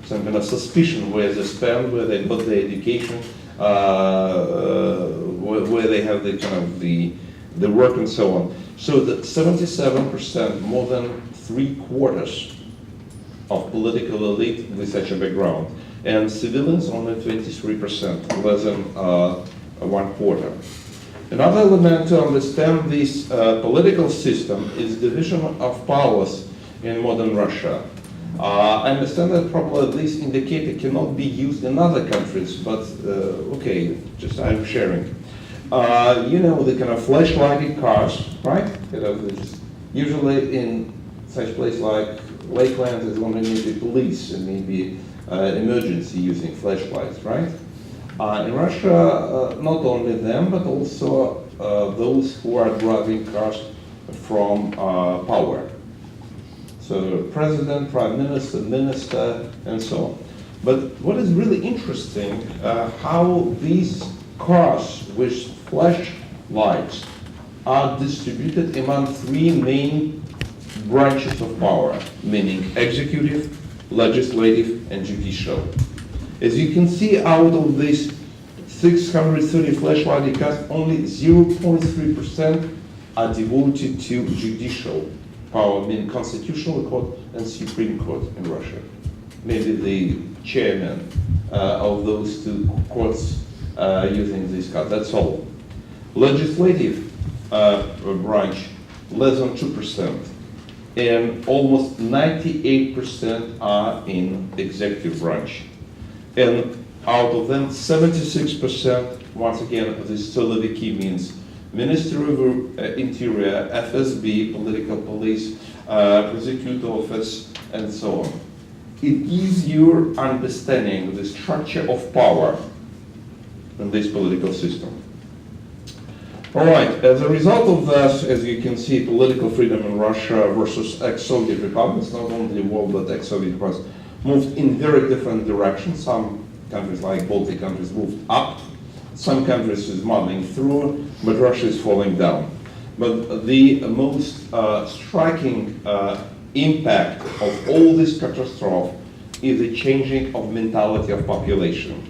some kind of suspicion where they spend, where they got their education, where they have the kind of the work and so on. So that 77%, more than 3/4 of political elite with such a background, and civilians only 23%, less than 1/4. Another element to understand this political system is division of powers in modern Russia. I understand that probably this indicator cannot be used in other countries, but okay, just I'm sharing. You know, the kind of flashlighted cars, right? You know, usually in such place like Lakeland, there's only maybe police and maybe emergency using flashlights, right? In Russia, not only them, but also those who are driving cars from power. So president, prime minister, minister, and so on. But what is really interesting, how these cars with flashlights are distributed among three main branches of power, meaning executive, legislative, and judicial. As you can see, out of these 630 flashlighted cars, only 0.3% are devoted to judicial power, meaning Constitutional Court and Supreme Court in Russia. Maybe the chairman of those two courts using these cards, that's all. Legislative branch, less than 2%. And almost 98% are in executive branch. And out of them, 76%, once again, this Siloviki means Ministry of Interior, FSB, political police, prosecutor office, and so on. It gives you understanding the structure of power in this political system. All right, as a result of that, as you can see, political freedom in Russia versus ex-Soviet republics, not only the world, but ex-Soviet republics, moved in very different directions. Some countries, like Baltic countries, moved up. Some countries is muddling through, but Russia is falling down. But the most striking impact of all this catastrophe is the changing of mentality of population.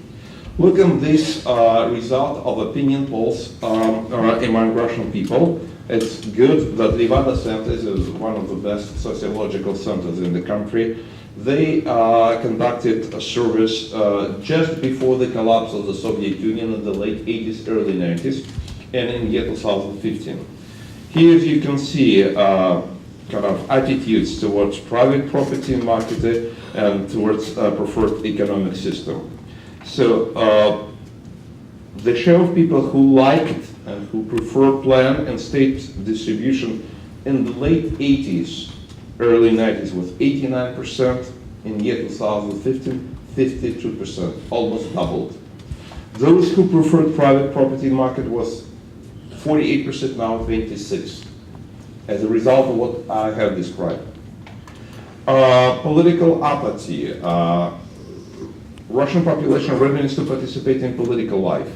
Look at this result of opinion polls among Russian people. It's good that Levada Center is one of the best sociological centers in the country. They conducted a service just before the collapse of the Soviet Union in the late 80s, early 90s, and in year 2015. Here you can see kind of attitudes towards private property market and towards preferred economic system. So the share of people who liked and who prefer plan and state distribution in the late 80s, early 90s was 89%, in year 2015, 52%, almost doubled. Those who preferred private property market was 48%, now 26%, as a result of what I have described. Political apathy. Russian population readiness to participate in political life.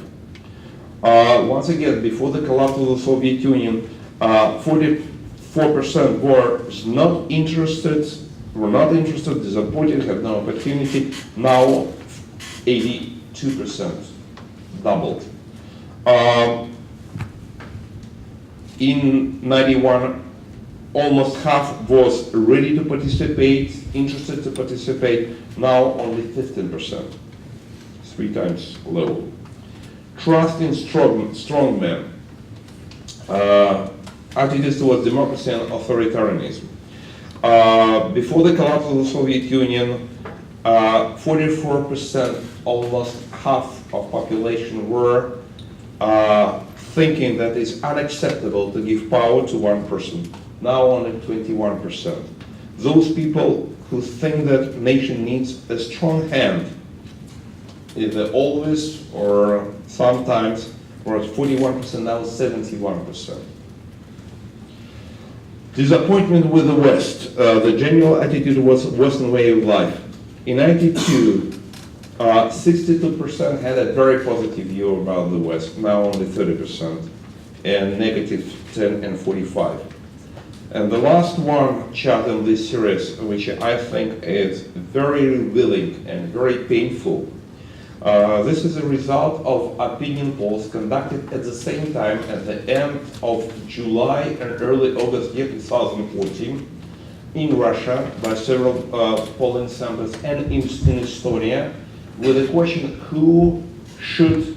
Once again, before the collapse of the Soviet Union, 44% were not interested, disappointed, had no opportunity. Now, 82%, doubled. In 91, almost half was ready to participate, interested to participate. Now only 15%, 3 times low. Trust in strongmen. Attitudes towards democracy and authoritarianism. Before the collapse of the Soviet Union, 44%, almost half of population were thinking that it's unacceptable to give power to one person. Now only 21%. Those people who think that nation needs a strong hand, either always or sometimes, were at 41%, now 71%. Disappointment with the West. The general attitude was Western way of life. In 92, 62% had a very positive view about the West, now only 30%, and negative 10 and 45. And the last one chart in this series, which I think is very revealing and very painful, this is a result of opinion polls conducted at the same time at the end of July and early August year 2014 in Russia by several polling centers and in Estonia, with the question, who should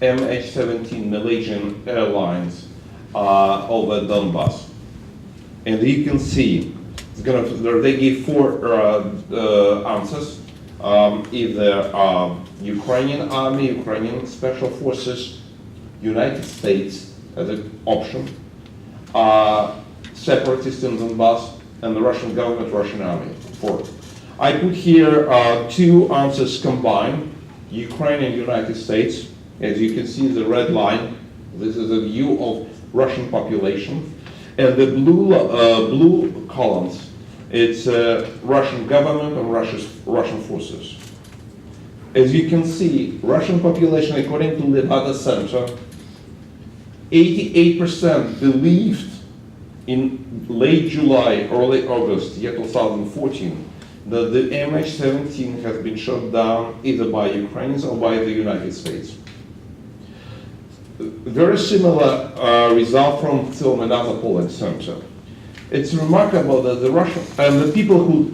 MH17 Malaysian Airlines over Donbass? And you can see They give four answers. Either Ukrainian army, Ukrainian special forces, United States as an option, separatists in Donbass, and the Russian government, Russian army. Four. I put here two answers combined, Ukraine and United States. As you can see, the red line, this is a view of Russian population. And the blue columns, it's Russian government and Russian forces. As you can see, Russian population, according to Levada Center, 88% believed in late July, early August, year 2014, that the MH17 has been shot down either by Ukrainians or by the United States. Very similar result from another polling center. It's remarkable that the Russian and the people who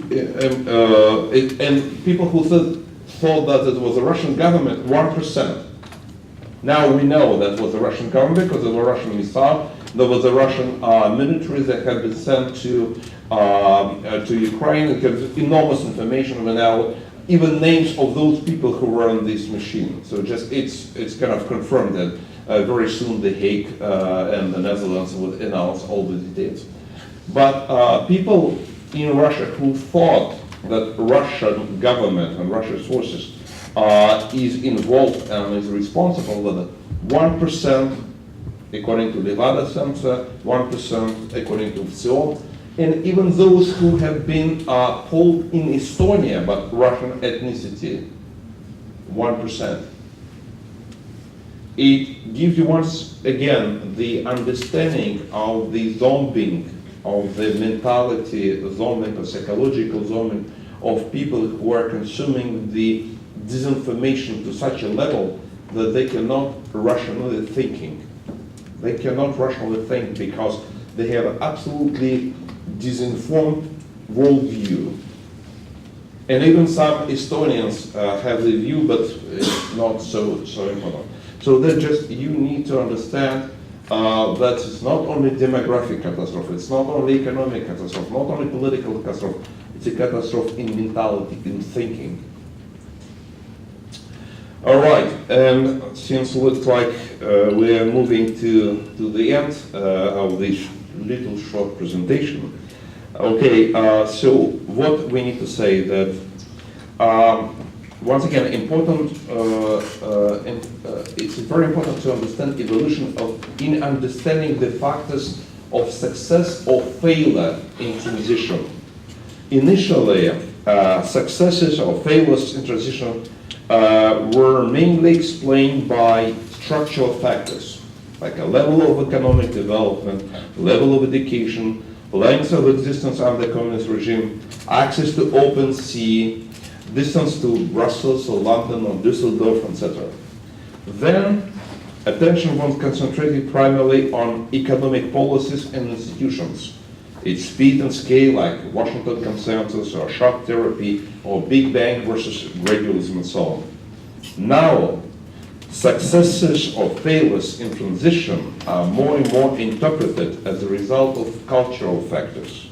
thought that it was the Russian government, 1%. Now we know that was the Russian government because of the Russian missile. There was a Russian military that had been sent to Ukraine. It has enormous information. We now even names of those people who were on this machine. So just it's kind of confirmed that very soon The Hague and the Netherlands would announce all the details. But people in Russia who thought that Russian government and Russia's forces is involved and is responsible with it, 1% according to Levada Center, 1% according to VSIO, and even those who have been polled in Estonia but Russian ethnicity, 1%. It gives you once again the understanding of the zombing, of the mentality, zombing, or psychological zombing of people who are consuming the disinformation to such a level that they cannot rationally thinking. They cannot rationally think because they have an absolutely disinformed worldview. And even some Estonians have the view, but it's not so important. So that just, you need to understand that it's not only demographic catastrophe, it's not only economic catastrophe, not only political catastrophe, it's a catastrophe in mentality, in thinking. All right, and since it looks like we are moving to the end of this little short presentation, okay, so what we need to say that once again, important. It's very important to understand evolution in understanding the factors of success or failure in transition. Initially, successes or failures in transition were mainly explained by structural factors, like a level of economic development, level of education, length of existence under the communist regime, access to open sea, distance to Brussels or London or Düsseldorf, etc. Then attention was concentrated primarily on economic policies and institutions, its speed and scale, like Washington Consensus or shock therapy or Big Bang versus gradualism and so on. Now, successes or failures in transition are more and more interpreted as a result of cultural factors.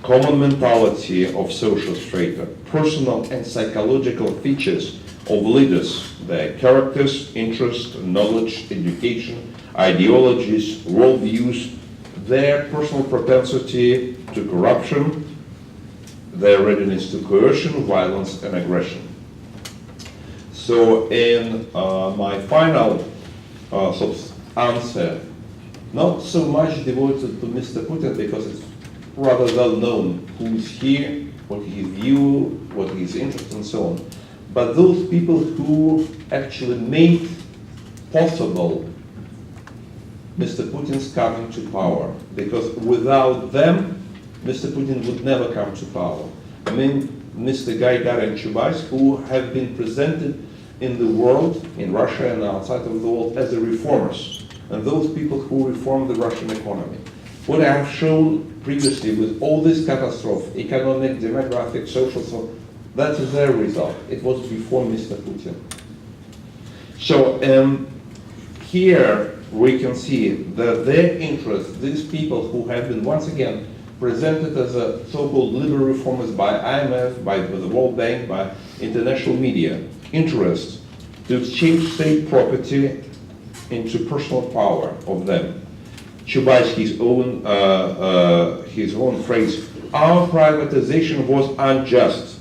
Common mentality of social strata, personal and psychological features of leaders, their characters, interests, knowledge, education, ideologies, worldviews, their personal propensity to corruption, their readiness to coercion, violence, and aggression. So in my final answer, not so much devoted to Mr. Putin because it's rather well known who's here, what his view, what his interest, and so on. But those people who actually made possible Mr. Putin's coming to power, because without them, Mr. Putin would never come to power. I mean, Mr. Gaidar and Chubais, who have been presented in the world, in Russia and outside of the world, as the reformers, and those people who reformed the Russian economy. What I have shown previously with all this catastrophe, economic, demographic, social, so that's their result. It was before Mr. Putin. So here we can see that their interest, these people who have been once again presented as a so-called liberal reformers by IMF, by the World Bank, by international media, interest to exchange state property into personal power of them. Chubais his own phrase, our privatization was unjust.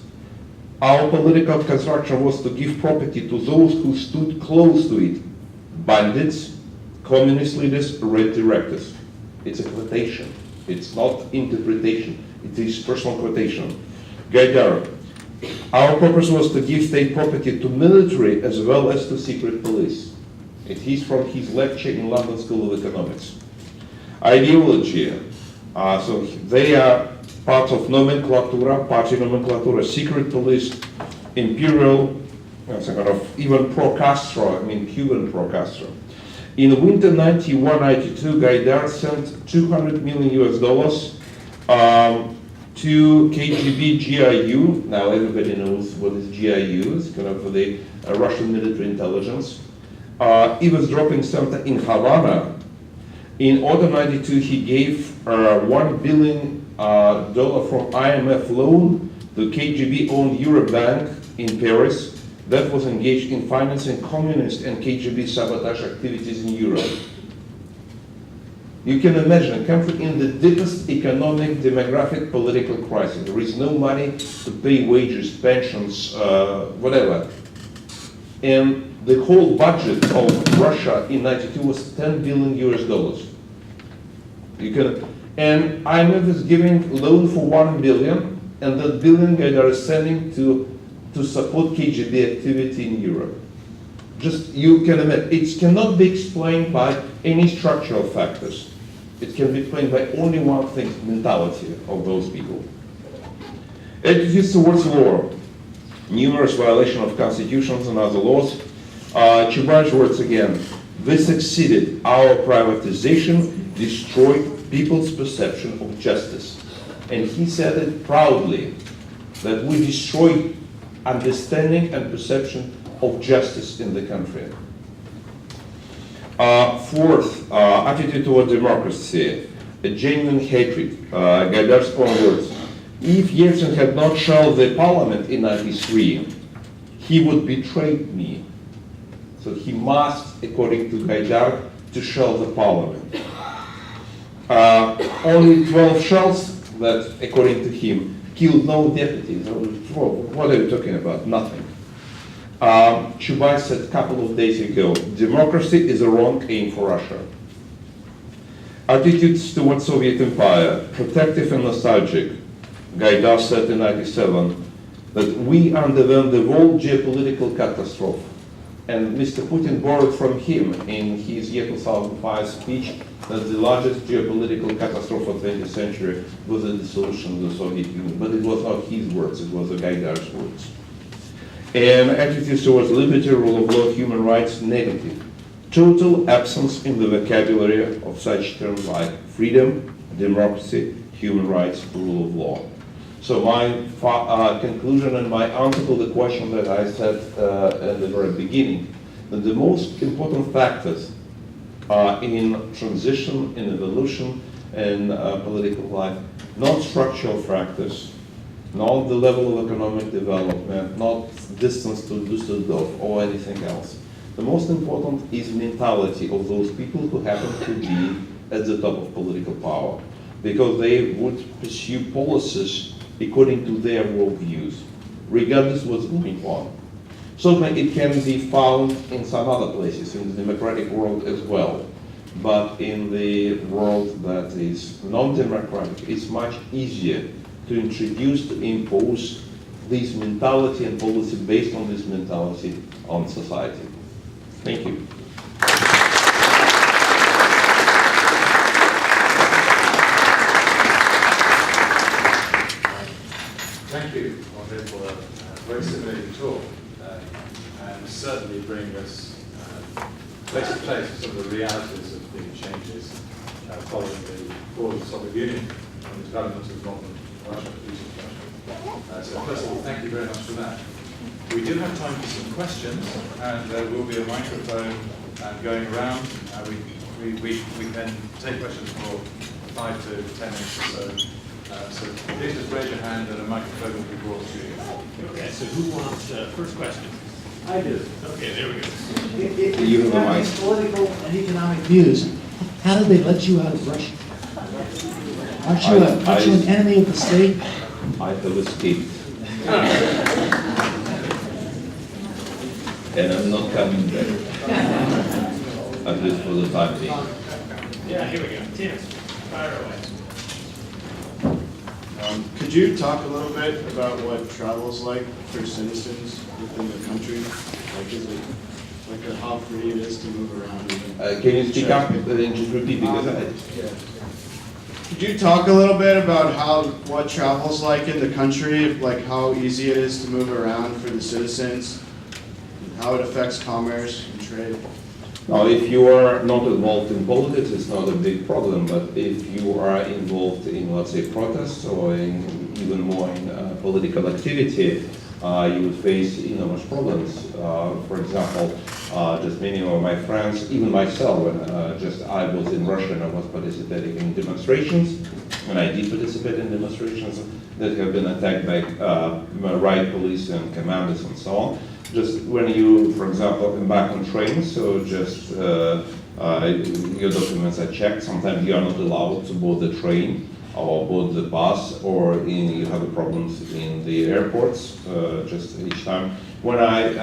Our political construction was to give property to those who stood close to it. Bandits, communist leaders, red directors. It's a quotation. It's not interpretation. It is personal quotation. Gaidar, our purpose was to give state property to military as well as to secret police. He's from his lecture in London School of Economics. Ideology. So they are part of nomenclatura, party nomenclatura, secret police, imperial, kind of even pro-Castro, Cuban pro-Castro. In winter 91-92, Gaidar sent $200 million to KGB GIU. Now everybody knows what is GIU. It's kind of the Russian military intelligence. Eavesdropping center in Havana. In autumn 92, he gave $1 billion from IMF loan to KGB-owned Eurobank in Paris that was engaged in financing communist and KGB sabotage activities in Europe. You can imagine a country in the deepest economic, demographic, political crisis. There is no money to pay wages, pensions, whatever. And the whole budget of Russia in 92 was $10 billion. And IMF is giving loan for $1 billion, and that billion Gaidar is sending to support KGB activity in Europe. Just, you can imagine, it cannot be explained by any structural factors. It can be explained by only one thing, mentality of those people. Attitudes towards war, numerous violations of constitutions and other laws. Chubais words again, we succeeded. Our privatization destroyed people's perception of justice. And he said it proudly, that we destroyed understanding and perception of justice in the country. Fourth, attitude toward democracy, a genuine hatred. Gaidar's own words. If Yeltsin had not shelled the parliament in 93, he would betray me. So he must, according to Gaidar, to shell the parliament. Only 12 shells that, according to him, killed no deputies. What are you talking about? Nothing. Chubais said a couple of days ago, democracy is a wrong aim for Russia. Attitudes towards Soviet Empire, protective and nostalgic. Gaidar said in 97 that we underwent the world geopolitical catastrophe. And Mr. Putin borrowed from him in his year 2005 speech that the largest geopolitical catastrophe of the 20th century was the dissolution of the Soviet Union. But it was not his words, it was the Gaidar's words. And attitudes towards liberty, rule of law, human rights, negative. Total absence in the vocabulary of such terms like freedom, democracy, human rights, rule of law. So my conclusion and my answer to the question that I said at the very beginning, that the most important factors in transition, in evolution, in political life, not structural factors, not the level of economic development, not distance to Düsseldorf or anything else. The most important is mentality of those people who happen to be at the top of political power, because they would pursue policies according to their worldviews, regardless of what's going on. Certainly it can be found in some other places, in the democratic world as well, but in the world that is non-democratic, it's much easier to introduce, to impose this mentality and policy based on this mentality on society. Thank you. Thank you, Andrei, for a very stimulating talk, and certainly bring us place to place with some of the realities of the changes following the fall of the Soviet Union and the development of modern Russia, recent Russia. So first of all, thank you very much for that. We do have time for some questions, and there will be a microphone going around. We can take questions for 5 to 10 minutes or so. So please just raise your hand and a microphone will be brought to you. Okay, so who wants first question? I do. Okay, there we go. If You you have the have mic. these political and economic views, how did they let you out of Russia? Aren't you an enemy of the state? I have escaped. And I'm not coming back. At least for the time being. Yeah, here we go. Tim, fire away. Could you talk a little bit about what travel is like for citizens within the country? Like, is it like how free it is to move around? Can you speak up and just repeat because Could you talk a little bit about what travel's like in the country, like how easy it is to move around for the citizens, how it affects commerce and trade? Now, if you are not involved in politics, it's not a big problem. But if you are involved in, let's say, protests or even more in political activity, you would face enormous problems. For example, just many of my friends, even myself, when I was in Russia and I was participating in demonstrations, and I did participate in demonstrations that have been attacked by riot police and commanders and so on. Just when you, for example, embark on trains, so just your documents are checked. Sometimes you are not allowed to board the train or board the bus, or you have problems in the airports. Just each time. When I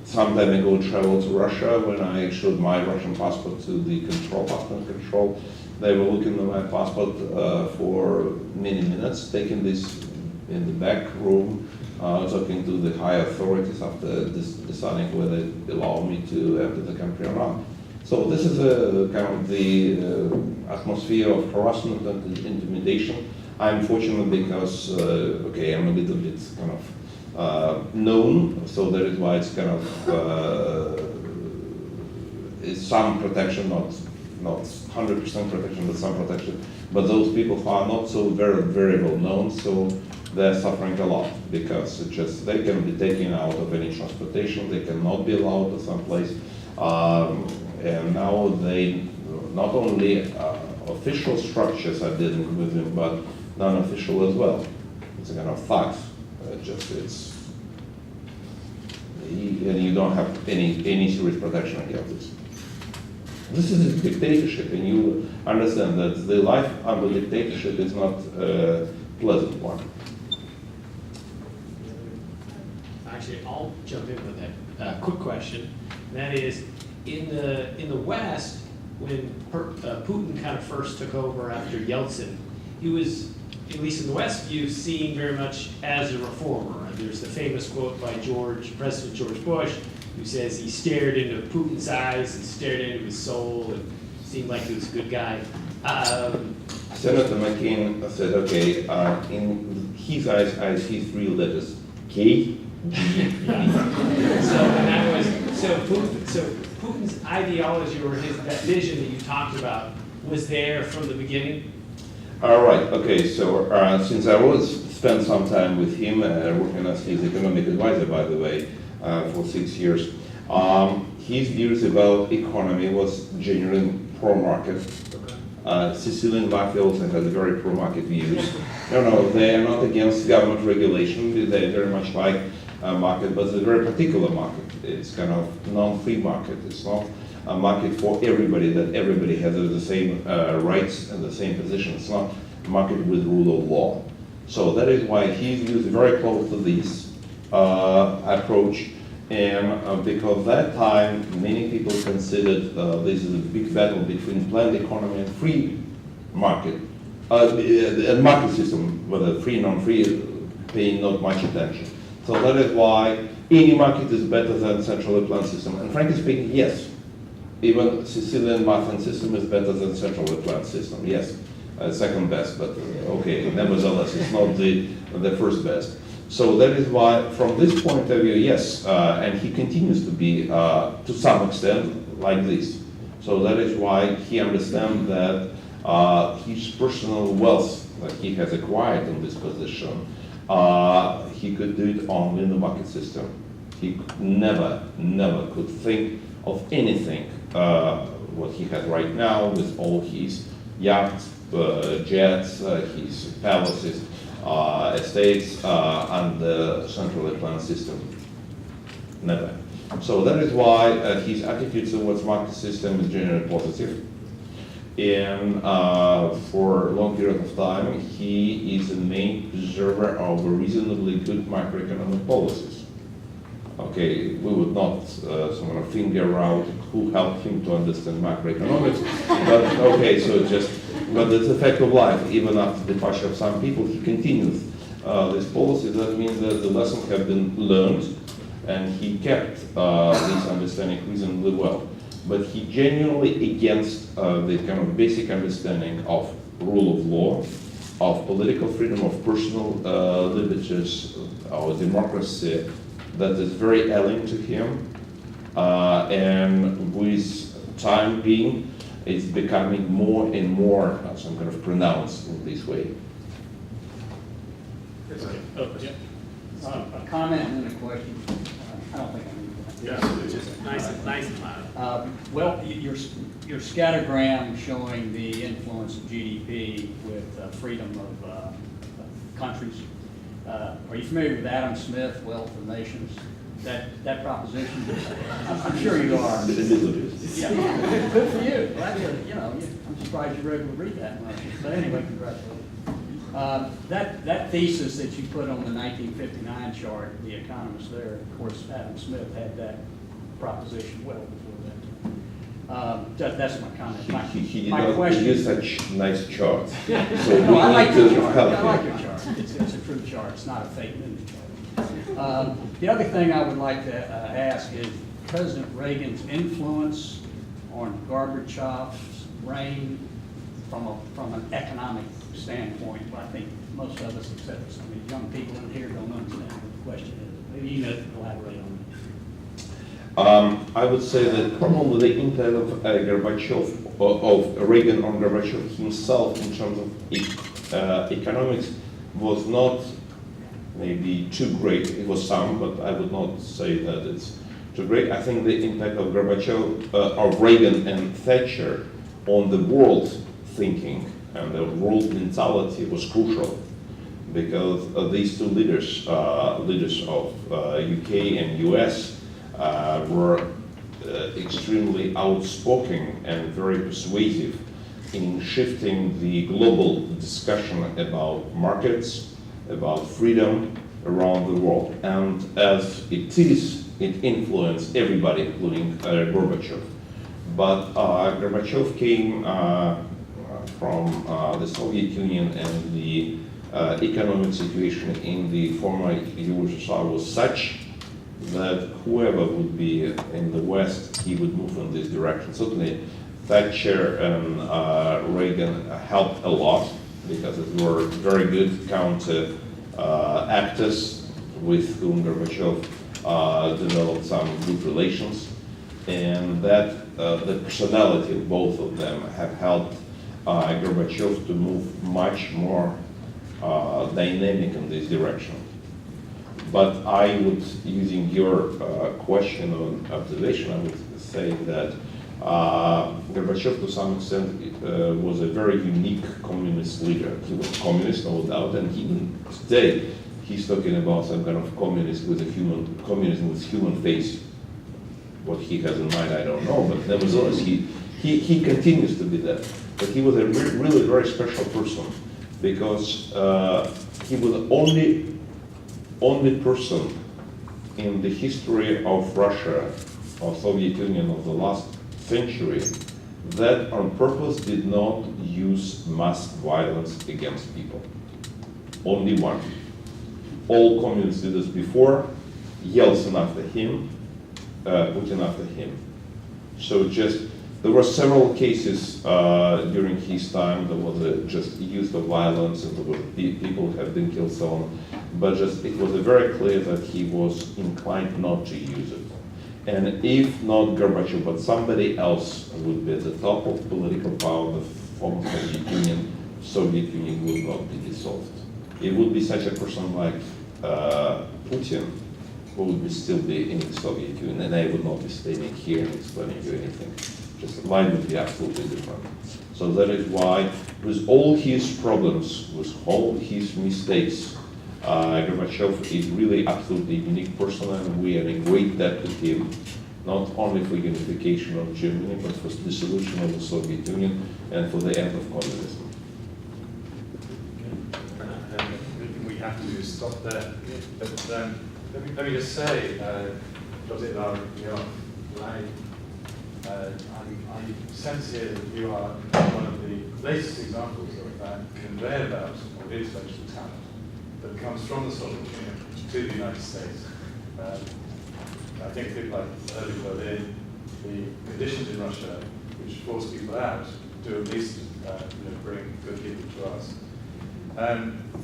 some time ago traveled to Russia, when I showed my Russian passport to the passport control, they were looking at my passport for many minutes, taking this in the back room. Talking to the high authorities after deciding whether they allow me to enter the country or not. So this is a kind of the atmosphere of harassment and intimidation. I'm fortunate because, okay, I'm a little bit kind of known, so that is why it's kind of is some protection, not 100% protection, but some protection. But those people who are not so very well known, so they're suffering a lot because they can be taken out of any transportation, they cannot be allowed to some place, and now they not only official structures are dealing with them, but non-official as well. It's a kind of thugs. And you don't have any serious protection against this. This is a dictatorship, and you understand that the life under dictatorship is not a pleasant one. Actually, I'll jump in with that quick question. That is, in the West, when Putin kind of first took over after Yeltsin, he was, at least in the West view, seen very much as a reformer. And there's the famous quote by President George Bush, who says he stared into Putin's eyes and stared into his soul and seemed like he was a good guy. Senator McCain said, okay, in his eyes, I see three letters, K, G, So Putin's ideology or that vision that you talked about was there from the beginning? All right, okay, so since I spent some time with him, working as his economic advisor, by the way, for 6 years, his views about economy was genuinely pro-market. Sicilian mafia also has very pro-market views. No, they are not against government regulation. They very much like market, but it's a very particular market. It's kind of non-free market. It's not a market for everybody, that everybody has the same rights and the same position. It's not a market with rule of law. So that is why he's used very close to this approach. And because that time, many people considered this is a big battle between planned economy and free market, and market system, whether free, non-free, paying not much attention. So that is why any market is better than centrally planned system. And frankly speaking, yes, even Sicilian Mafia system is better than centrally planned system. Yes, second best, but okay, nevertheless, it's not the first best. So that is why, from this point of view, yes, and he continues to be, to some extent, like this. So that is why he understands that his personal wealth that he has acquired in this position, he could do it only in the market system. He never could think of anything what he has right now with all his yachts, jets, his palaces, estates, and the centrally planned system. Never. So that is why his attitude towards market system is generally positive. And for a long period of time, he is the main preserver of reasonably good macroeconomic policies. Okay, we would not sort of finger out who helped him to understand macroeconomics, but okay, so but it's a fact of life. Even after the departure of some people, he continues this policy. That means that the lessons have been learned, and he kept this understanding reasonably well. But he genuinely against the kind of basic understanding of rule of law, of political freedom, of personal liberties, of democracy, that is very alien to him, and with time being, it's becoming more and more some kind of pronounced in this way. Oh, yeah. A comment and then a question. I don't think I need that. Yeah, it's just nice and loud. Well, your scattergram showing the influence of GDP with freedom of countries. Are you familiar with Adam Smith, Wealth of Nations? That proposition? I'm sure you are. Yeah. Good for you. Well, I'm surprised you're able to read that much. But anyway, congratulations. That thesis that you put on the 1959 chart, the economist there, of course, Adam Smith had that proposition well before that. That's my comment. He My did not question. use such nice charts. So No, I like your chart. help I like him. your chart. It's a true chart. It's not a fake news chart. The other thing I would like to ask is President Reagan's influence on Gorbachev's reign from an economic standpoint. I think most of us, except some of these young people in here, don't understand what the question is. Maybe you know, elaborate on it. I would say that probably the impact of Gorbachev, of Reagan on Gorbachev himself in terms of economics was not maybe too great. It was some, but I would not say that it's too great. I think the impact of Gorbachev, of Reagan and Thatcher on the world thinking and the world mentality was crucial, because these two leaders, leaders of UK and US, were extremely outspoken and very persuasive in shifting the global discussion about markets, about freedom around the world. And as it is, it influenced everybody, including Gorbachev. But Gorbachev came from the Soviet Union, and the economic situation in the former USSR was such that whoever would be in the West, he would move in this direction. Certainly, Thatcher and Reagan helped a lot, because they were very good counter actors with whom Gorbachev developed some good relations, and that the personality of both of them have helped Gorbachev to move much more dynamic in this direction. But I would, using your question or observation, I would say that Gorbachev, to some extent, was a very unique communist leader. He was communist, no doubt, and even today, he's talking about some kind of communism with human face. What he has in mind, I don't know, but nevertheless, he continues to be that. But he was a really very special person, because he was the only person in the history of Russia, or Soviet Union of the last century, that on purpose did not use mass violence against people. Only one. All communist leaders before, Yeltsin after him, Putin after him. So there were several cases during his time. There was just use of violence, and there were people have been killed, so on. But it was very clear that he was inclined not to use it. And if not Gorbachev, but somebody else would be at the top of political power, the former Soviet Union would not be dissolved. It would be such a person like Putin, who would still be in the Soviet Union, and I would not be standing here and explaining you anything. just slightly absolutely different. So that is why, with all his problems, with all his mistakes, Gorbachev is really absolutely unique person, and we are in great debt to him, not only for unification of Germany, but for dissolution of the Soviet Union and for the end of communism. We have to stop there. But let me just say, Dr. Illarionov, I sense here that you are one of the latest examples of that conveyor belt of intellectual talent that comes from the Soviet Union to the United States. I think people like early Berlin, the conditions in Russia which force people out, do at least bring good people to us.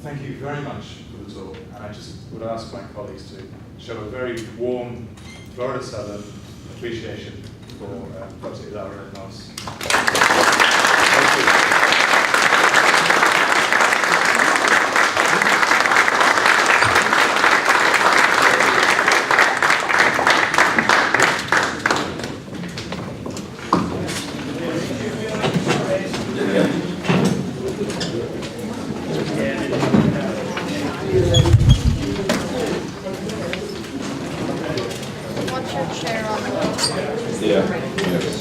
Thank you very much for the talk, and I just would ask my colleagues to show a very warm Florida Southern appreciation for Dr. Illarionov's. Thank you. What's your chair on the Yes.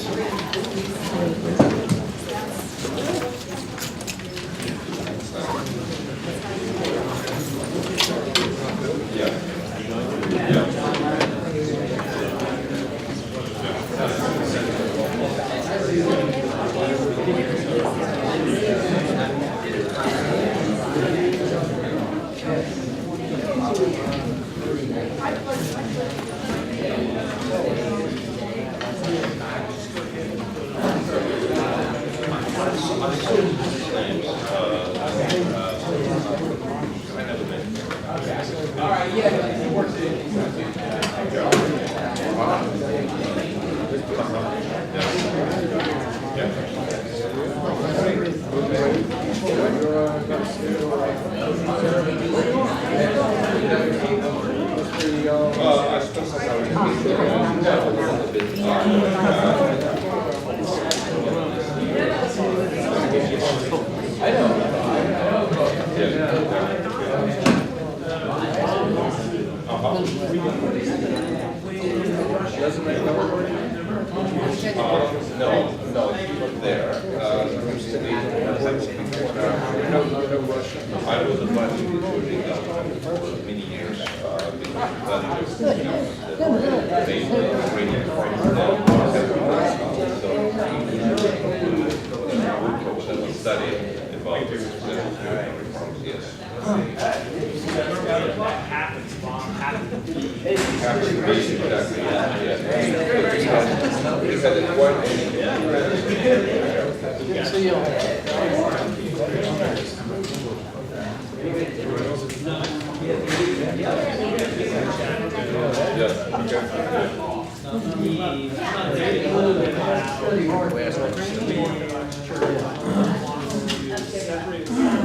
I suppose that's how it is. I know. No, he was there. I was advising the Georgian for many years. Study about yes.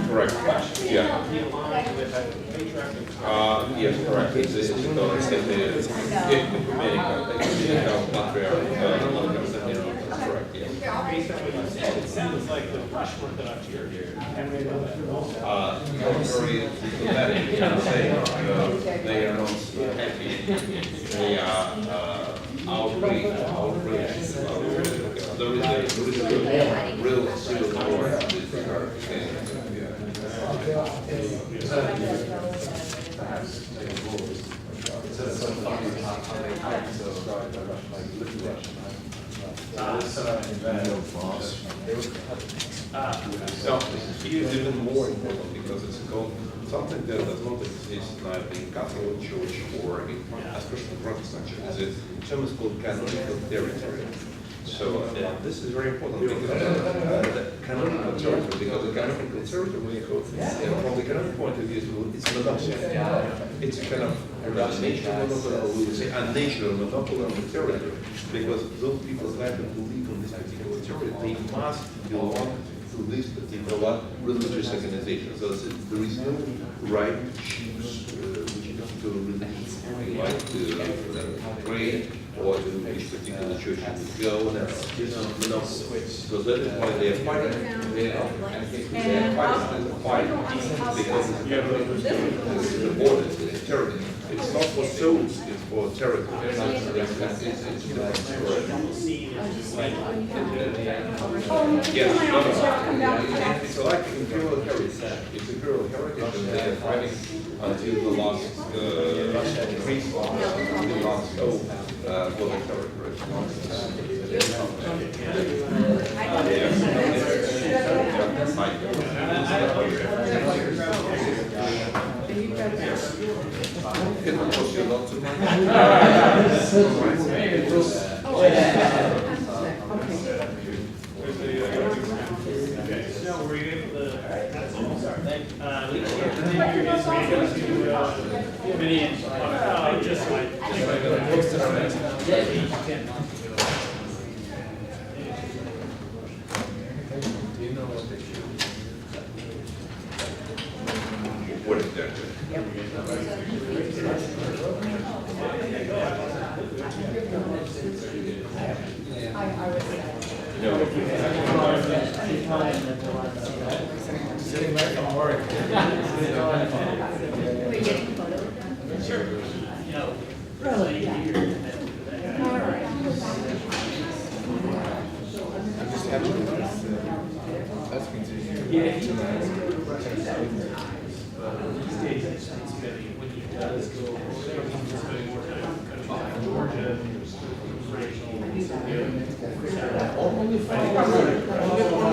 Correct. Yeah. Yes, correct. It's correct. Yes. It sounds like the Russian Orthodox Church here. Not very diplomatic, can say. They are not happy. They are outraged. There is a real civil war in this regard. Perhaps take a pause. Instead of some fun how they act so described by Russian, like little Russian, So it is even more important because it's called something that does not exist neither in Catholic Church or in, especially Protestant Church. It's a term is called canonical territory. So this is very important because the canonical territory, because the canonical territory, from the canonical point of view, it's monopoly. It's a kind of natural monopoly, or we would say unnatural monopoly on the territory, because those people who happen to live on this particular territory, they must belong to this particular religious organization. So there is no right to choose which particular religion you like to pray or to which particular church you would go. So that is why they are fighting. They are fighting because the borders, the territory. It's not for souls, it's for territory. It's yes, it's like imperial heritage. It's imperial heritage, and they are fighting until the last oath for the territory. It will cost you a lot to No, were you able to, just like. What is that? Sitting back and work. Sure. No, really. That's continuing. Yeah. These days, it's been, when he does go, he's spending more time in Georgia. Only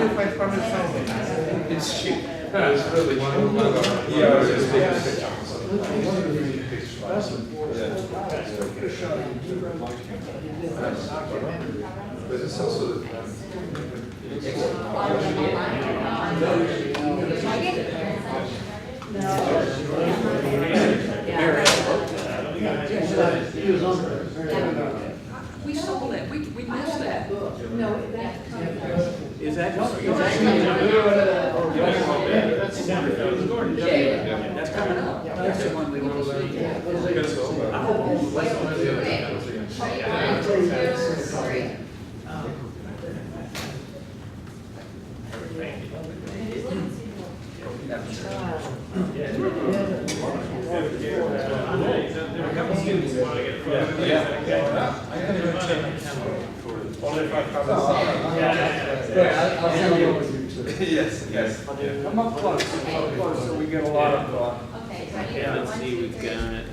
500,000. It's cheap. It's really one. Yeah, it's just but it's also We sold it, we missed that. Is that? That's coming up. That's the one we want to see. only 500,000. Yes, yes. Come up close, so we get a lot of. Yeah, let's see, we've got